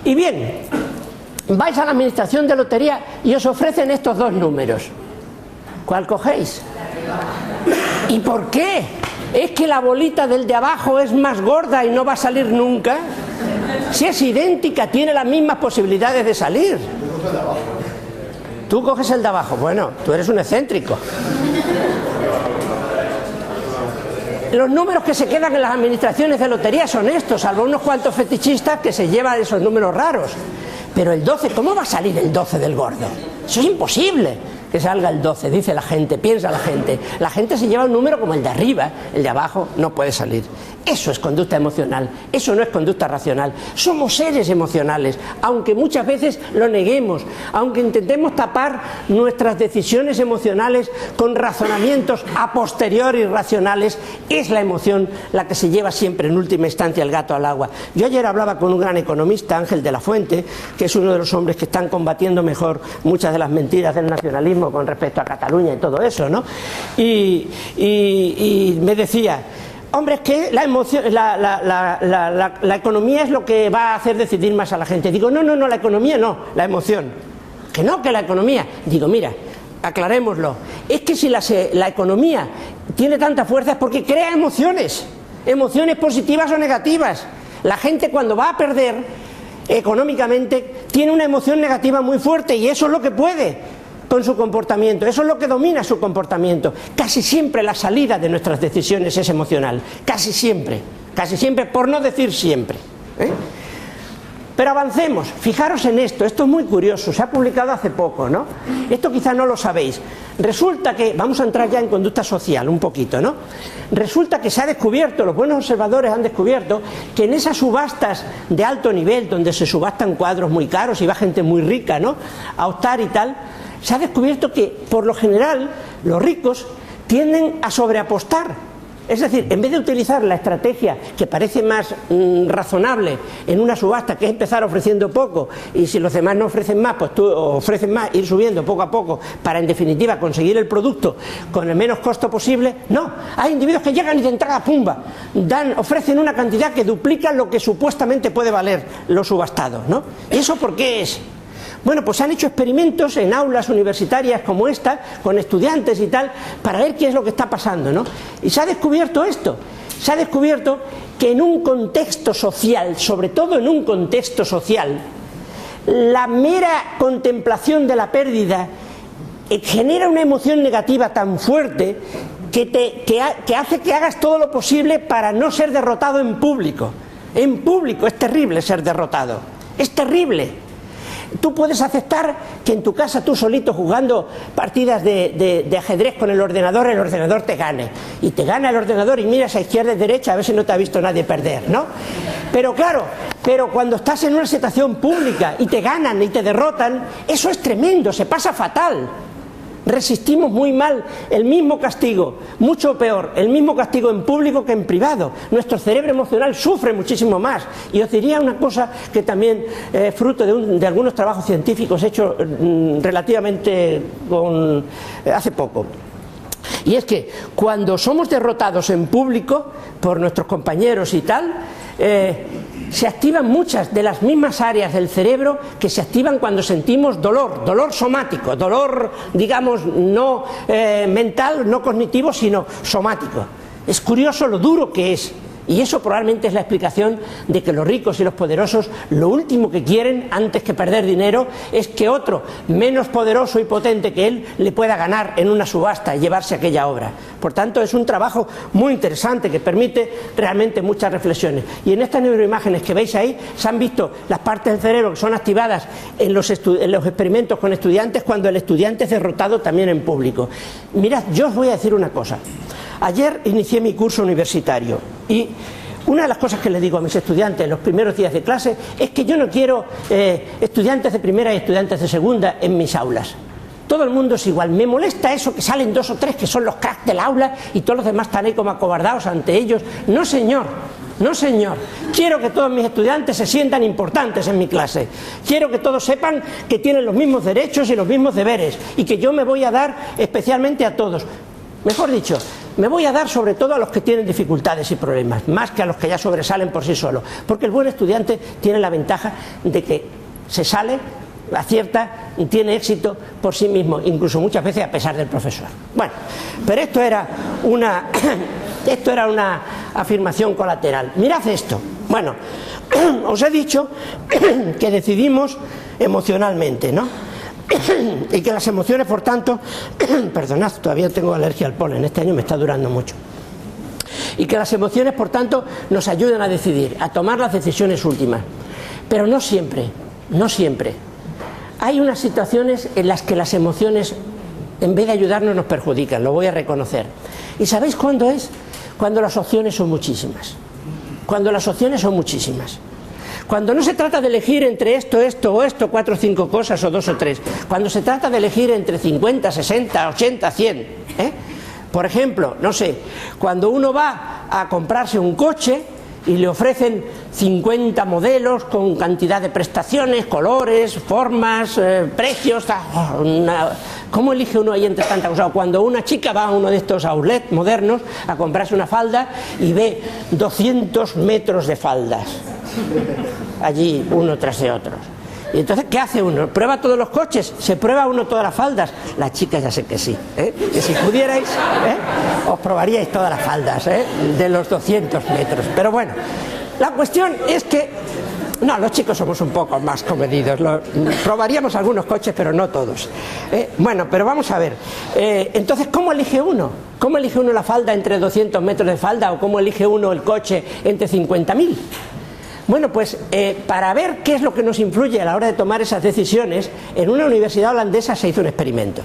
S1: Y bien, vais a la administración de lotería y os ofrecen estos dos números. ¿Cuál cogéis? ¿Y por qué? ¿Es que la bolita del de abajo es más gorda y no va a salir nunca? Si es idéntica, tiene las mismas posibilidades de salir. Tú coges el de abajo. Bueno, tú eres un excéntrico. Los números que se quedan en las administraciones de lotería son estos, salvo unos cuantos fetichistas que se llevan esos números raros. Pero el 12, ¿cómo va a salir el 12 del gordo? Eso es imposible que salga el 12, dice la gente, piensa la gente. La gente se lleva un número como el de arriba, el de abajo no puede salir. Eso es conducta emocional, eso no es conducta racional. Somos seres emocionales, aunque muchas veces lo neguemos, aunque intentemos tapar nuestras decisiones emocionales con razonamientos a posteriori racionales, es la emoción la que se lleva siempre en última instancia el gato al agua. Yo ayer hablaba con un gran economista, Ángel de la Fuente, que es uno de los hombres que están combatiendo mejor muchas de las mentiras del nacionalismo con respecto a Cataluña y todo eso, ¿no? Y me decía, hombre, es que la emoción, la economía es lo que va a hacer decidir más a la gente. Digo, no, la economía no, la emoción. Que no, que la economía. Digo, mira, aclarémoslo. Es que si la economía tiene tanta fuerza es porque crea emociones positivas o negativas. La gente cuando va a perder económicamente tiene una emoción negativa muy fuerte y eso es lo que puede con su comportamiento, eso es lo que domina su comportamiento. Casi siempre la salida de nuestras decisiones es emocional, casi siempre, por no decir siempre, ¿eh? Pero avancemos, fijaros en esto es muy curioso, se ha publicado hace poco, ¿no? Esto quizá no lo sabéis. Resulta que, vamos a entrar ya en conducta social un poquito, ¿no? Resulta que se ha descubierto, los buenos observadores han descubierto que en esas subastas de alto nivel, donde se subastan cuadros muy caros y va gente muy rica, ¿no?, a optar y tal, se ha descubierto que, por lo general, los ricos tienden a sobreapostar. Es decir, en vez de utilizar la estrategia que parece más razonable en una subasta, que es empezar ofreciendo poco, y si los demás no ofrecen más, pues tú ofreces más, ir subiendo poco a poco, para en definitiva conseguir el producto con el menos costo posible, no. Hay individuos que llegan y de entrada, pumba, ofrecen una cantidad que duplica lo que supuestamente puede valer lo subastado, ¿no? ¿Y eso por qué es? Bueno, pues han hecho experimentos en aulas universitarias como esta, con estudiantes y tal, para ver qué es lo que está pasando, ¿no? Y se ha descubierto esto, se ha descubierto que en un contexto social, sobre todo en un contexto social, la mera contemplación de la pérdida genera una emoción negativa tan fuerte que hace que hagas todo lo posible para no ser derrotado en público. En público es terrible ser derrotado, es terrible. Tú puedes aceptar que en tu casa, tú solito jugando partidas de ajedrez con el ordenador te gane. Y te gana el ordenador y miras a izquierda y derecha a ver si no te ha visto nadie perder, ¿no? Pero claro, cuando estás en una situación pública y te ganan y te derrotan, eso es tremendo, se pasa fatal. Resistimos muy mal el mismo castigo, mucho peor, el mismo castigo en público que en privado. Nuestro cerebro emocional sufre muchísimo más. Y os diría una cosa que también fruto de algunos trabajos científicos hechos relativamente hace poco. Y es que cuando somos derrotados en público por nuestros compañeros y tal, se activan muchas de las mismas áreas del cerebro que se activan cuando sentimos dolor somático, dolor, digamos, no mental, no cognitivo, sino somático. Es curioso lo duro que es. Y eso probablemente es la explicación de que los ricos y los poderosos lo último que quieren antes que perder dinero es que otro menos poderoso y potente que él le pueda ganar en una subasta y llevarse aquella obra. Por tanto, es un trabajo muy interesante que permite realmente muchas reflexiones. Y en estas neuroimágenes que veis ahí se han visto las partes del cerebro que son activadas en los experimentos con estudiantes cuando el estudiante es derrotado también en público. Mirad, yo os voy a decir una cosa. Ayer inicié mi curso universitario y una de las cosas que les digo a mis estudiantes en los primeros días de clase es que yo no quiero estudiantes de primera y estudiantes de segunda en mis aulas. Todo el mundo es igual. Me molesta eso que salen 2 o 3 que son los cracks del aula y todos los demás están ahí como acobardados ante ellos. No, señor. No, señor. Quiero que todos mis estudiantes se sientan importantes en mi clase. Quiero que todos sepan que tienen los mismos derechos y los mismos deberes y que yo me voy a dar especialmente a todos. Mejor dicho, me voy a dar sobre todo a los que tienen dificultades y problemas, más que a los que ya sobresalen por sí solos, porque el buen estudiante tiene la ventaja de que se sale, acierta y tiene éxito por sí mismo, incluso muchas veces a pesar del profesor. Bueno, pero esto era una afirmación colateral. Mirad esto. Bueno, os he dicho que decidimos emocionalmente, ¿no? Y que las emociones, por tanto, perdonad, todavía tengo alergia al polen, este año me está durando mucho. Y que las emociones, por tanto, nos ayudan a decidir, a tomar las decisiones últimas. Pero no siempre. no siempre. Hay unas situaciones en las que las emociones, en vez de ayudarnos, nos perjudican, lo voy a reconocer. ¿Y sabéis cuándo es? Cuando las opciones son muchísimas. Cuando las opciones son muchísimas. Cuando no se trata de elegir entre esto, esto o esto, 4 o 5 cosas o 2 o 3. Cuando se trata de elegir entre 50, 60, 80, 100. Por ejemplo, no sé, cuando uno va a comprarse un coche y le ofrecen 50 modelos con cantidad de prestaciones, colores, formas, precios. ¿Cómo elige uno ahí entre tantas cosas? Cuando una chica va a uno de estos outlets modernos a comprarse una falda y ve 200 metros de faldas allí uno tras de otro. Y entonces, ¿qué hace uno? ¿Prueba todos los coches? ¿Se prueba uno todas las faldas? Las chicas ya sé que sí, que si pudierais, os probaríais todas las faldas, de los 200 metros. Pero bueno, la cuestión es que, no, los chicos somos un poco más comedidos, probaríamos algunos coches, pero no todos. Bueno, pero vamos a ver, entonces, ¿cómo elige uno? ¿Cómo elige uno la falda entre 200 metros de falda o cómo elige uno el coche entre 50.000? Bueno, pues para ver qué es lo que nos influye a la hora de tomar esas decisiones, en una universidad holandesa se hizo un experimento.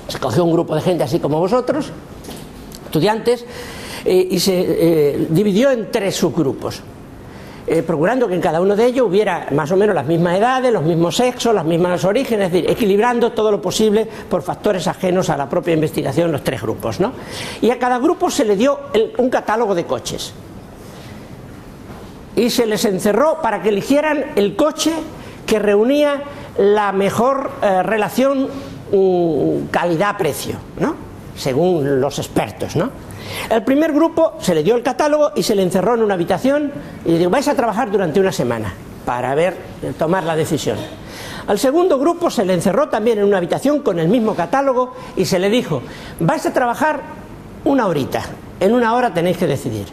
S1: Se cogió un grupo de gente así como vosotros, estudiantes, y se dividió en 3 subgrupos, procurando que en cada uno de ellos hubiera más o menos las mismas edades, los mismos sexos, los mismos orígenes, es decir, equilibrando todo lo posible por factores ajenos a la propia investigación los 3 grupos, ¿no? Y a cada grupo se le dio un catálogo de coches. Y se les encerró para que eligieran el coche que reunía la mejor relación calidad-precio, ¿no? Según los expertos, ¿no? El primer grupo se le dio el catálogo y se le encerró en una habitación y le dijo: vais a trabajar durante una semana para tomar la decisión. Al segundo grupo se le encerró también en una habitación con el mismo catálogo y se le dijo: vais a trabajar 1 horita, en 1 hora tenéis que decidir.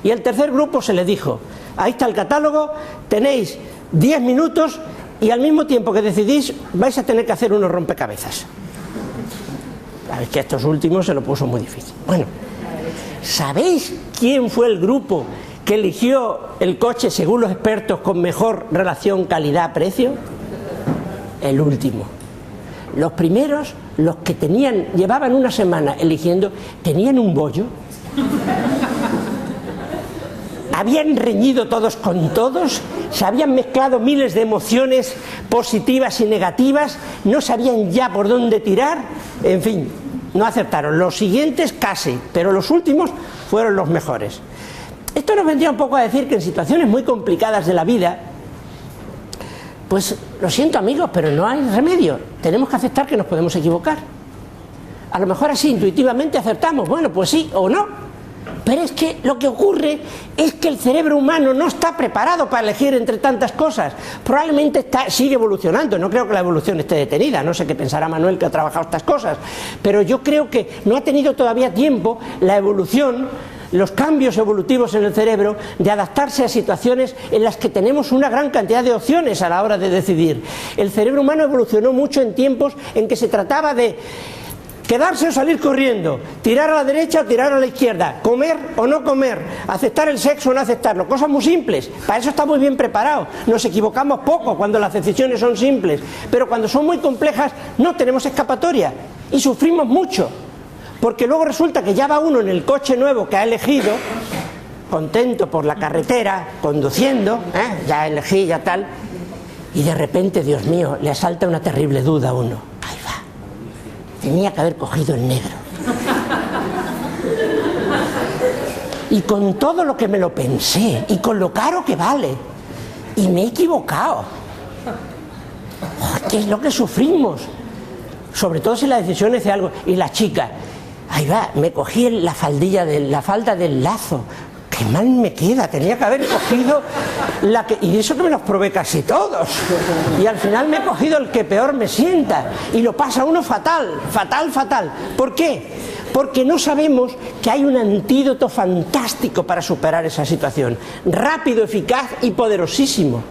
S1: Y al tercer grupo se le dijo: ahí está el catálogo, tenéis 10 minutos y al mismo tiempo que decidís vais a tener que hacer unos rompecabezas. Es que a estos últimos se lo puso muy difícil. Bueno, ¿sabéis quién fue el grupo que eligió el coche, según los expertos, con mejor relación calidad-precio? El último. Los primeros, los que llevaban una semana eligiendo, tenían un bollo. Habían reñido todos con todos, se habían mezclado miles de emociones positivas y negativas, no sabían ya por dónde tirar, en fin, no acertaron. Los siguientes casi, pero los últimos fueron los mejores. Esto nos vendría un poco a decir que en situaciones muy complicadas de la vida, pues lo siento amigos, pero no hay remedio, tenemos que aceptar que nos podemos equivocar. A lo mejor así intuitivamente acertamos, bueno, pues sí o no. Pero es que lo que ocurre es que el cerebro humano no está preparado para elegir entre tantas cosas. Probablemente sigue evolucionando, no creo que la evolución esté detenida, no sé qué pensará Manuel, que ha trabajado estas cosas, pero yo creo que no ha tenido todavía tiempo la evolución, los cambios evolutivos en el cerebro, de adaptarse a situaciones en las que tenemos una gran cantidad de opciones a la hora de decidir. El cerebro humano evolucionó mucho en tiempos en que se trataba de quedarse o salir corriendo, tirar a la derecha o tirar a la izquierda, comer o no comer, aceptar el sexo o no aceptarlo, cosas muy simples. Para eso está muy bien preparado. Nos equivocamos poco cuando las decisiones son simples, pero cuando son muy complejas no tenemos escapatoria y sufrimos mucho, porque luego resulta que ya va uno en el coche nuevo que ha elegido, contento por la carretera, conduciendo, ya elegí, ya tal, y de repente, Dios mío, le asalta una terrible duda a uno. Tenía que haber cogido el negro. Y con todo lo que me lo pensé, y con lo caro que vale, y me he equivocado. ¿Qué es lo que sufrimos? Sobre todo si la decisión es de algo. Y la chica, ahí va, me cogí la falda del lazo. Qué mal me queda, tenía que haber cogido la que... Y eso que me los probé casi todos. Y al final me he cogido el que peor me sienta. Y lo pasa uno fatal, fatal, fatal. ¿Por qué? Porque no sabemos que hay un antídoto fantástico para superar esa situación. Rápido, eficaz y poderosísimo.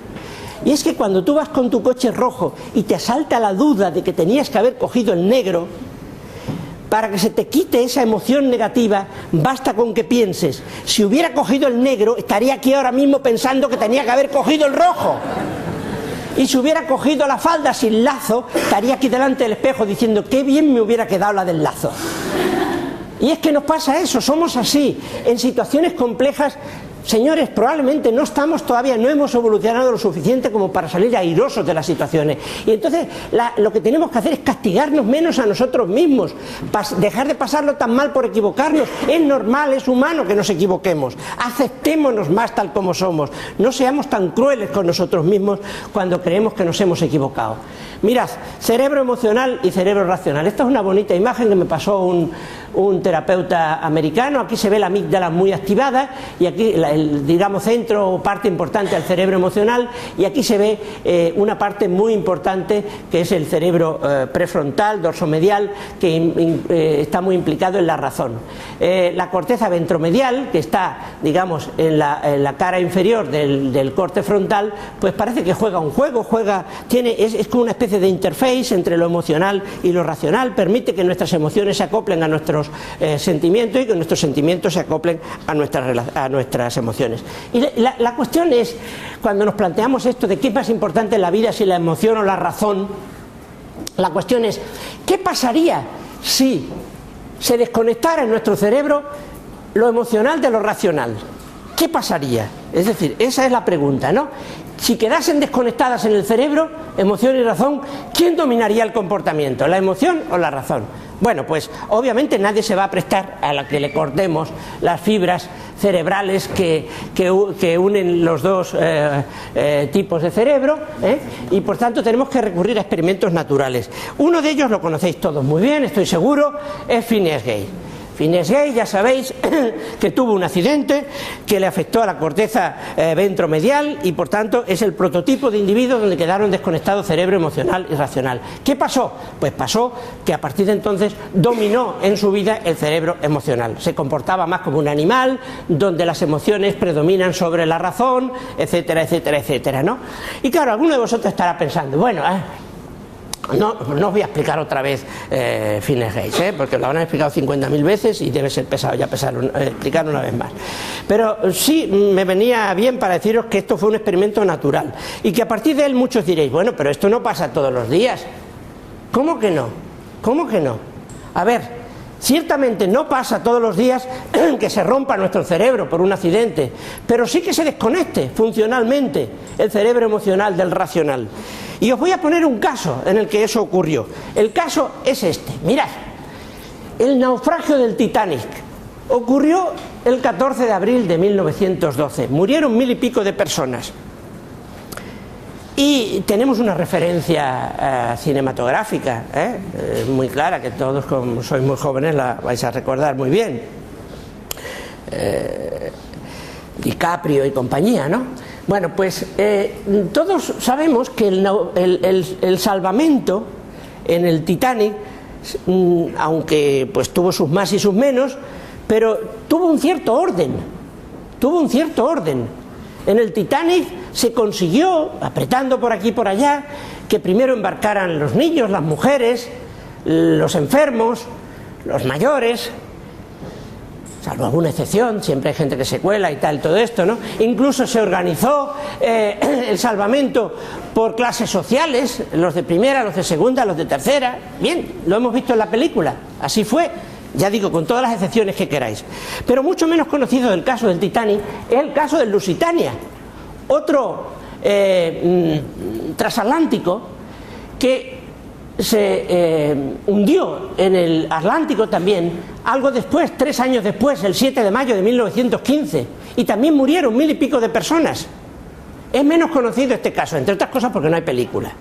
S1: Y es que cuando tú vas con tu coche rojo y te asalta la duda de que tenías que haber cogido el negro, para que se te quite esa emoción negativa, basta con que pienses: si hubiera cogido el negro, estaría aquí ahora mismo pensando que tenía que haber cogido el rojo. y se hubiera cogido la falda sin lazo, estaría aquí delante del espejo diciendo qué bien me hubiera quedado la del lazo. Y es que nos pasa eso, somos así, en situaciones complejas. Señores, probablemente no estamos todavía, no hemos evolucionado lo suficiente como para salir airosos de las situaciones. Y entonces lo que tenemos que hacer es castigarnos menos a nosotros mismos, dejar de pasarlo tan mal por equivocarnos. Es normal, es humano que nos equivoquemos. Aceptémonos más tal como somos. No seamos tan crueles con nosotros mismos cuando creemos que nos hemos equivocado. Mirad, cerebro emocional y cerebro racional. Esta es una bonita imagen que me pasó un terapeuta americano. Aquí se ve la amígdala muy activada y aquí el digamos centro o parte importante del cerebro emocional, y aquí se ve una parte muy importante que es el cerebro prefrontal, dorsomedial, que está muy implicado en la razón. La corteza ventromedial, que está digamos en la cara inferior del corte frontal, pues parece que juega un juego, es como una especie de interface entre lo emocional y lo racional, permite que nuestras emociones se acoplen a nuestros sentimientos y que nuestros sentimientos se acoplen a nuestras emociones. Y la cuestión es, cuando nos planteamos esto de qué es más importante en la vida, si la emoción o la razón, la cuestión es, ¿qué pasaría si se desconectara en nuestro cerebro lo emocional de lo racional? ¿Qué pasaría? Es decir, esa es la pregunta, ¿no? Si quedasen desconectadas en el cerebro, emoción y razón, ¿quién dominaría el comportamiento? ¿La emoción o la razón? Bueno, pues obviamente nadie se va a prestar a la que le cortemos las fibras cerebrales que unen los dos tipos de cerebro, y por tanto tenemos que recurrir a experimentos naturales. Uno de ellos lo conocéis todos muy bien, estoy seguro, es Phineas Gage. Phineas Gage, ya sabéis que tuvo un accidente que le afectó a la corteza ventromedial y por tanto es el prototipo de individuo donde quedaron desconectados cerebro emocional y racional. ¿Qué pasó? Pues pasó que a partir de entonces dominó en su vida el cerebro emocional. Se comportaba más como un animal, donde las emociones predominan sobre la razón, etcétera, etcétera, etcétera, ¿no? Y claro, alguno de vosotros estará pensando, bueno, no os voy a explicar otra vez Phineas Gage, porque lo habrán explicado 50.000 veces y debe ser pesado ya explicar una vez más. Pero sí me venía bien para deciros que esto fue un experimento natural y que a partir de él muchos diréis, bueno, pero esto no pasa todos los días. ¿Cómo que no? ¿Cómo que no? A ver, ciertamente no pasa todos los días que se rompa nuestro cerebro por un accidente, pero sí que se desconecte funcionalmente el cerebro emocional del racional. Y os voy a poner un caso en el que eso ocurrió. El caso es este. Mirad, el naufragio del Titanic ocurrió el 14 de abril de 1912. Murieron 1000 y pico de personas. Y tenemos una referencia cinematográfica muy clara, que todos, como sois muy jóvenes, la vais a recordar muy bien. DiCaprio y compañía, ¿no? Bueno, pues todos sabemos que el salvamento en el Titanic, aunque pues tuvo sus más y sus menos, pero tuvo un cierto orden. En el Titanic se consiguió, apretando por aquí y por allá, que primero embarcaran los niños, las mujeres, los enfermos, los mayores, salvo alguna excepción, siempre hay gente que se cuela y tal, todo esto, ¿no? Incluso se organizó el salvamento por clases sociales, los de primera, los de segunda, los de tercera. Bien, lo hemos visto en la película, así fue, ya digo, con todas las excepciones que queráis. Pero mucho menos conocido del caso del Titanic es el caso del Lusitania, otro transatlántico que se hundió en el Atlántico también, algo después, 3 años después, el 7 de mayo de 1915, y también murieron 1000 y pico de personas. Es menos conocido este caso, entre otras cosas porque no hay película.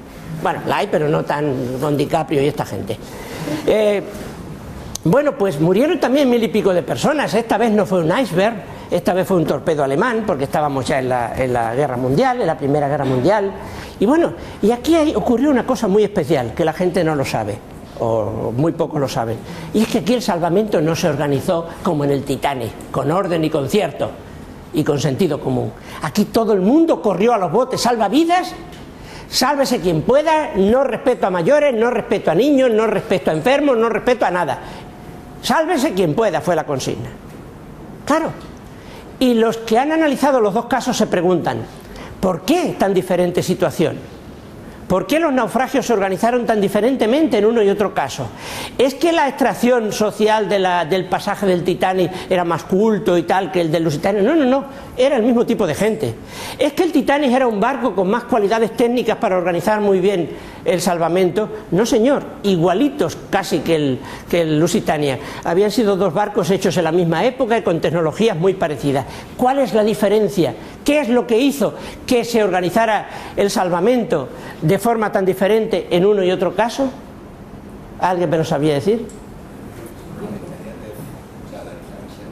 S1: Bueno, la hay, pero no tan con DiCaprio y esta gente. Bueno, pues murieron también 1000 y pico de personas. Esta vez no fue un iceberg, esta vez fue un torpedo alemán, porque estábamos ya en la Guerra Mundial, en la Primera Guerra Mundial. Y bueno, y aquí ocurrió una cosa muy especial, que la gente no lo sabe, o muy poco lo saben. Y es que aquí el salvamento no se organizó como en el Titanic, con orden y concierto, y con sentido común. Aquí todo el mundo corrió a los botes salvavidas, sálvese quien pueda, no respeto a mayores, no respeto a niños, no respeto a enfermos, no respeto a nada. Sálvese quien pueda, fue la consigna. Claro. Y los que han analizado los dos casos se preguntan, ¿por qué tan diferente situación? ¿Por qué los naufragios se organizaron tan diferentemente en uno y otro caso? ¿Es que la extracción social del pasaje del Titanic era más culto y tal que el del Lusitania? No, no, no, era el mismo tipo de gente. ¿Es que el Titanic era un barco con más cualidades técnicas para organizar muy bien el salvamento? No, señor, igualitos casi que el Lusitania. Habían sido dos barcos hechos en la misma época y con tecnologías muy parecidas. ¿Cuál es la diferencia? ¿Qué es lo que hizo que se organizara el salvamento de forma tan diferente en uno y otro caso? ¿Alguien me lo sabía decir?
S3: Un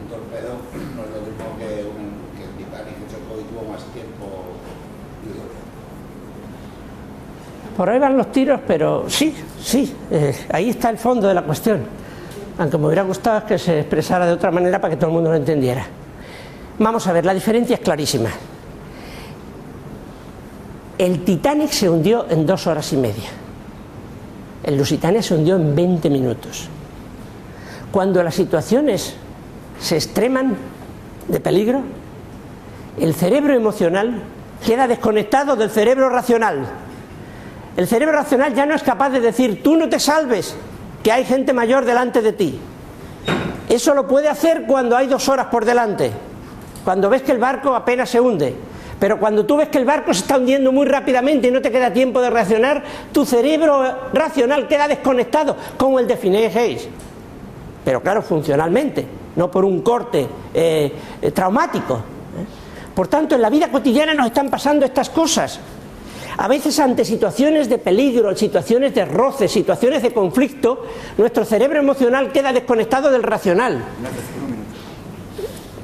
S3: torpedo no es lo mismo que el Titanic que chocó y tuvo más tiempo.
S1: Por ahí van los tiros, pero sí, ahí está el fondo de la cuestión. Aunque me hubiera gustado que se expresara de otra manera para que todo el mundo lo entendiera. Vamos a ver, la diferencia es clarísima. El Titanic se hundió en 2 horas y media. El Lusitania se hundió en 20 minutos. Cuando las situaciones se extreman de peligro, el cerebro emocional queda desconectado del cerebro racional. El cerebro racional ya no es capaz de decir, tú no te salves, que hay gente mayor delante de ti. Eso lo puede hacer cuando hay 2 horas por delante, cuando ves que el barco apenas se hunde. Pero cuando tú ves que el barco se está hundiendo muy rápidamente y no te queda tiempo de reaccionar, tu cerebro racional queda desconectado, como el de Phineas Hayes. Pero claro, funcionalmente, no por un corte traumático. Por tanto, en la vida cotidiana nos están pasando estas cosas. A veces ante situaciones de peligro, situaciones de roce, situaciones de conflicto, nuestro cerebro emocional queda desconectado del racional.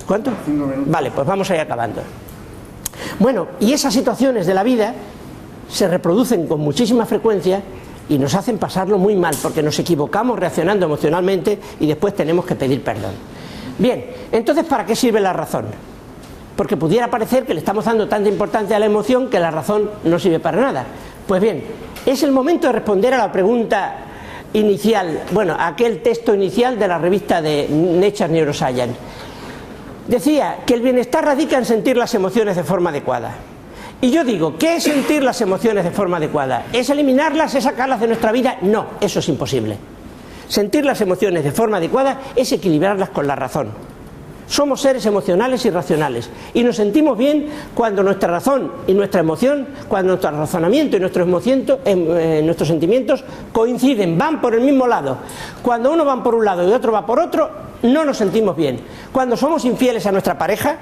S1: ¿Cuánto?
S2: 5 minutos.
S1: Vale, pues vamos a ir acabando. Bueno, y esas situaciones de la vida se reproducen con muchísima frecuencia y nos hacen pasarlo muy mal, porque nos equivocamos reaccionando emocionalmente y después tenemos que pedir perdón. Bien, entonces, ¿para qué sirve la razón? Porque pudiera parecer que le estamos dando tanta importancia a la emoción que la razón no sirve para nada. Pues bien, es el momento de responder a la pregunta inicial, bueno, a aquel texto inicial de la revista de Nature Neuroscience. Decía que el bienestar radica en sentir las emociones de forma adecuada. Y yo digo, ¿qué es sentir las emociones de forma adecuada? ¿Es eliminarlas? ¿Es sacarlas de nuestra vida? No, eso es imposible. Sentir las emociones de forma adecuada es equilibrarlas con la razón. Somos seres emocionales y racionales, y nos sentimos bien cuando nuestra razón y nuestra emoción, cuando nuestro razonamiento y nuestros sentimientos coinciden, van por el mismo lado. Cuando uno va por un lado y otro va por otro, no nos sentimos bien. Cuando somos infieles a nuestra pareja,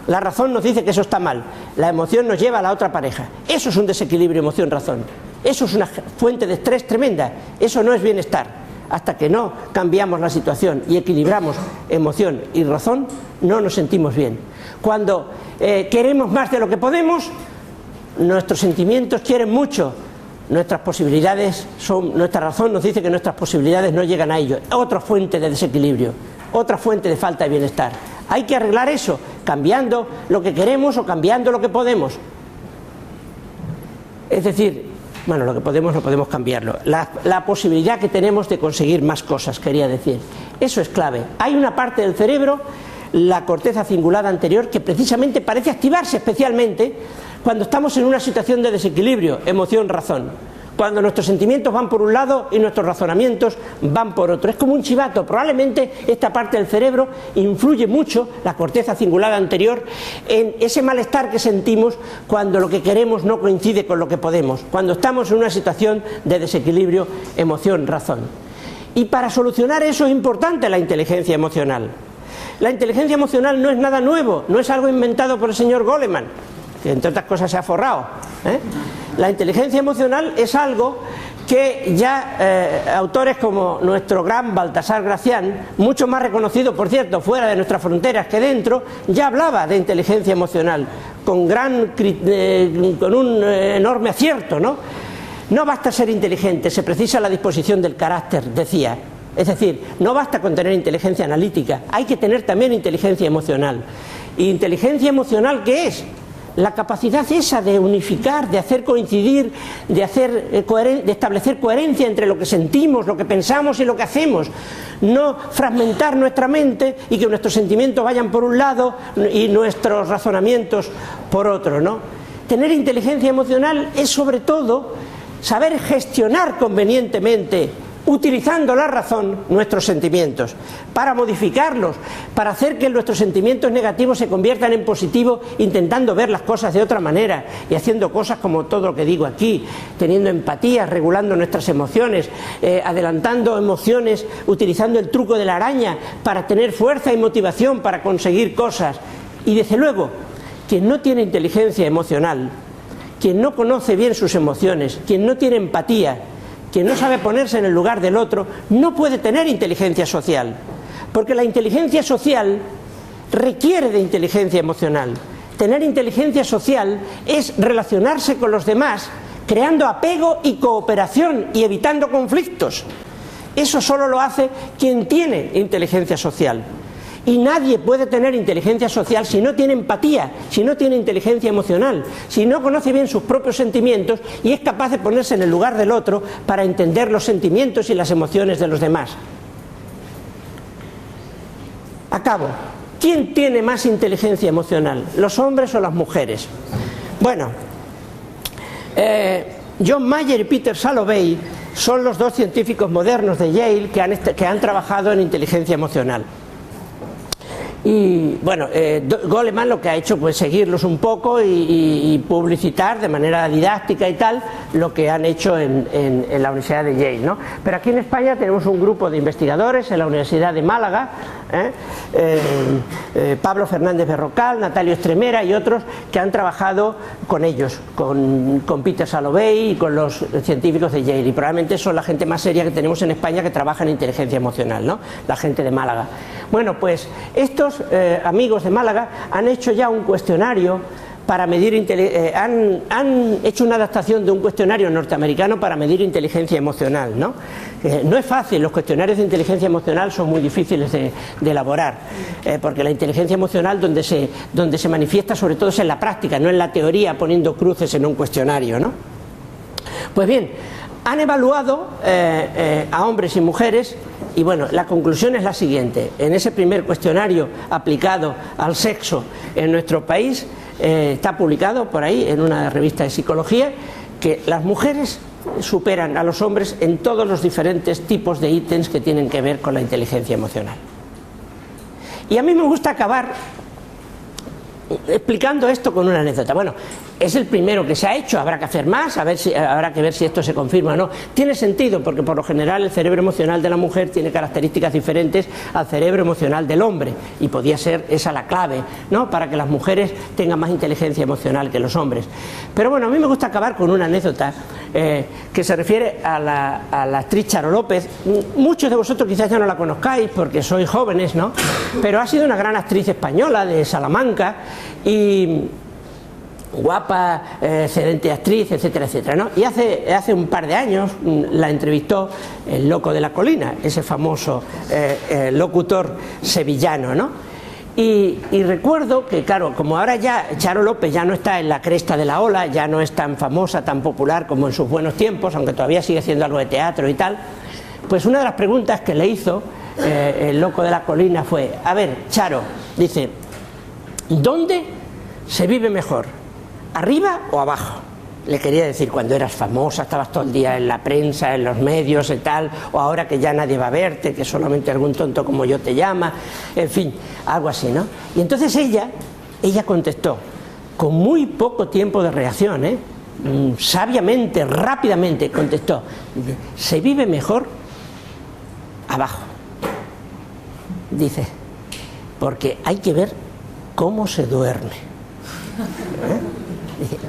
S1: la razón nos dice que eso está mal, la emoción nos lleva a la otra pareja. Eso es un desequilibrio emoción-razón. Eso es una fuente de estrés tremenda. Eso no es bienestar. Hasta que no cambiamos la situación y equilibramos emoción y razón, no nos sentimos bien. Cuando queremos más de lo que podemos, nuestros sentimientos quieren mucho, nuestra razón nos dice que nuestras posibilidades no llegan a ello. Otra fuente de desequilibrio, otra fuente de falta de bienestar. Hay que arreglar eso, cambiando lo que queremos o cambiando lo que podemos. Es decir, bueno, lo que podemos no podemos cambiarlo. La posibilidad que tenemos de conseguir más cosas, quería decir. Eso es clave. Hay una parte del cerebro, la corteza cingulada anterior, que precisamente parece activarse especialmente cuando estamos en una situación de desequilibrio, emoción-razón. Cuando nuestros sentimientos van por un lado y nuestros razonamientos van por otro. Es como un chivato. Probablemente esta parte del cerebro influye mucho, la corteza cingulada anterior, en ese malestar que sentimos cuando lo que queremos no coincide con lo que podemos, cuando estamos en una situación de desequilibrio emoción-razón. Y para solucionar eso es importante la inteligencia emocional. La inteligencia emocional no es nada nuevo, no es algo inventado por el señor Goleman, que entre otras cosas se ha forrado, La inteligencia emocional es algo que ya autores como nuestro gran Baltasar Gracián, mucho más reconocido, por cierto, fuera de nuestras fronteras que dentro, ya hablaba de inteligencia emocional con un enorme acierto, ¿no? No basta ser inteligente, se precisa la disposición del carácter, decía. Es decir, no basta con tener inteligencia analítica, hay que tener también inteligencia emocional. ¿Y inteligencia emocional qué es? La capacidad esa de unificar, de hacer coincidir, de establecer coherencia entre lo que sentimos, lo que pensamos y lo que hacemos. No fragmentar nuestra mente y que nuestros sentimientos vayan por un lado y nuestros razonamientos por otro, ¿no? Tener inteligencia emocional es sobre todo saber gestionar convenientemente, utilizando la razón, nuestros sentimientos, para modificarlos, para hacer que nuestros sentimientos negativos se conviertan en positivos, intentando ver las cosas de otra manera y haciendo cosas como todo lo que digo aquí, teniendo empatía, regulando nuestras emociones, adelantando emociones, utilizando el truco de la araña para tener fuerza y motivación para conseguir cosas. Y desde luego, quien no tiene inteligencia emocional, quien no conoce bien sus emociones, quien no tiene empatía, quien no sabe ponerse en el lugar del otro, no puede tener inteligencia social, porque la inteligencia social requiere de inteligencia emocional. Tener inteligencia social es relacionarse con los demás, creando apego y cooperación y evitando conflictos. Eso solo lo hace quien tiene inteligencia social. Y nadie puede tener inteligencia social si no tiene empatía, si no tiene inteligencia emocional, si no conoce bien sus propios sentimientos y es capaz de ponerse en el lugar del otro para entender los sentimientos y las emociones de los demás. Acabo. ¿Quién tiene más inteligencia emocional, los hombres o las mujeres? Bueno, John Mayer y Peter Salovey son los dos científicos modernos de Yale que han trabajado en inteligencia emocional. Y bueno, Goleman lo que ha hecho pues seguirlos un poco y publicitar de manera didáctica y tal lo que han hecho en la Universidad de Yale, ¿no? Pero aquí en España tenemos un grupo de investigadores en la Universidad de Málaga, Pablo Fernández Berrocal, Natalio Estremera y otros que han trabajado con ellos, con Peter Salovey y con los científicos de Yale, y probablemente son la gente más seria que tenemos en España que trabaja en inteligencia emocional, ¿no? La gente de Málaga. Bueno, pues estos amigos de Málaga han hecho ya un cuestionario para medir han hecho una adaptación de un cuestionario norteamericano para medir inteligencia emocional, ¿no? No es fácil, los cuestionarios de inteligencia emocional son muy difíciles de elaborar, porque la inteligencia emocional donde se manifiesta sobre todo es en la práctica, no en la teoría poniendo cruces en un cuestionario, ¿no? Pues bien, han evaluado a hombres y mujeres. Y bueno, la conclusión es la siguiente: en ese primer cuestionario aplicado al sexo en nuestro país, está publicado por ahí en una revista de psicología, que las mujeres superan a los hombres en todos los diferentes tipos de ítems que tienen que ver con la inteligencia emocional. Y a mí me gusta acabar explicando esto con una anécdota. Bueno, es el primero que se ha hecho, habrá que hacer más, habrá que ver si esto se confirma o no. Tiene sentido porque por lo general el cerebro emocional de la mujer tiene características diferentes al cerebro emocional del hombre, y podía ser esa la clave, ¿no?, para que las mujeres tengan más inteligencia emocional que los hombres. Pero bueno, a mí me gusta acabar con una anécdota que se refiere a la actriz Charo López. Muchos de vosotros quizás ya no la conozcáis porque sois jóvenes, ¿no?, pero ha sido una gran actriz española de Salamanca y guapa, excelente actriz, etcétera, etcétera, ¿no? Y hace un par de años la entrevistó el Loco de la Colina, ese famoso locutor sevillano, ¿no? Y recuerdo que, claro, como ahora ya Charo López ya no está en la cresta de la ola, ya no es tan famosa, tan popular como en sus buenos tiempos, aunque todavía sigue haciendo algo de teatro y tal, pues una de las preguntas que le hizo el Loco de la Colina fue: a ver, Charo, dice, ¿dónde se vive mejor? ¿Arriba o abajo? Le quería decir, cuando eras famosa, estabas todo el día en la prensa, en los medios y tal, o ahora que ya nadie va a verte, que solamente algún tonto como yo te llama, en fin, algo así, ¿no? Y entonces ella contestó, con muy poco tiempo de reacción, sabiamente, rápidamente contestó, se vive mejor abajo. Dice, porque hay que ver cómo se duerme.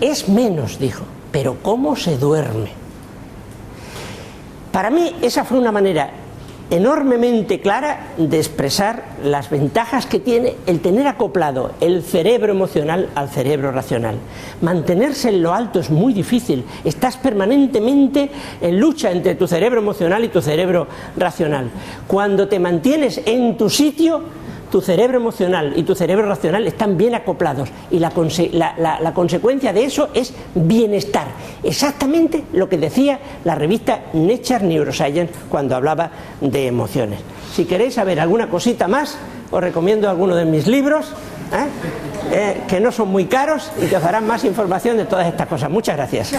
S1: Es menos, dijo, pero cómo se duerme. Para mí esa fue una manera enormemente clara de expresar las ventajas que tiene el tener acoplado el cerebro emocional al cerebro racional. Mantenerse en lo alto es muy difícil, estás permanentemente en lucha entre tu cerebro emocional y tu cerebro racional. Cuando te mantienes en tu sitio, tu cerebro emocional y tu cerebro racional están bien acoplados, y la consecuencia de eso es bienestar. Exactamente lo que decía la revista Nature Neuroscience cuando hablaba de emociones. Si queréis saber alguna cosita más, os recomiendo alguno de mis libros, que no son muy caros y que os darán más información de todas estas cosas. Muchas gracias.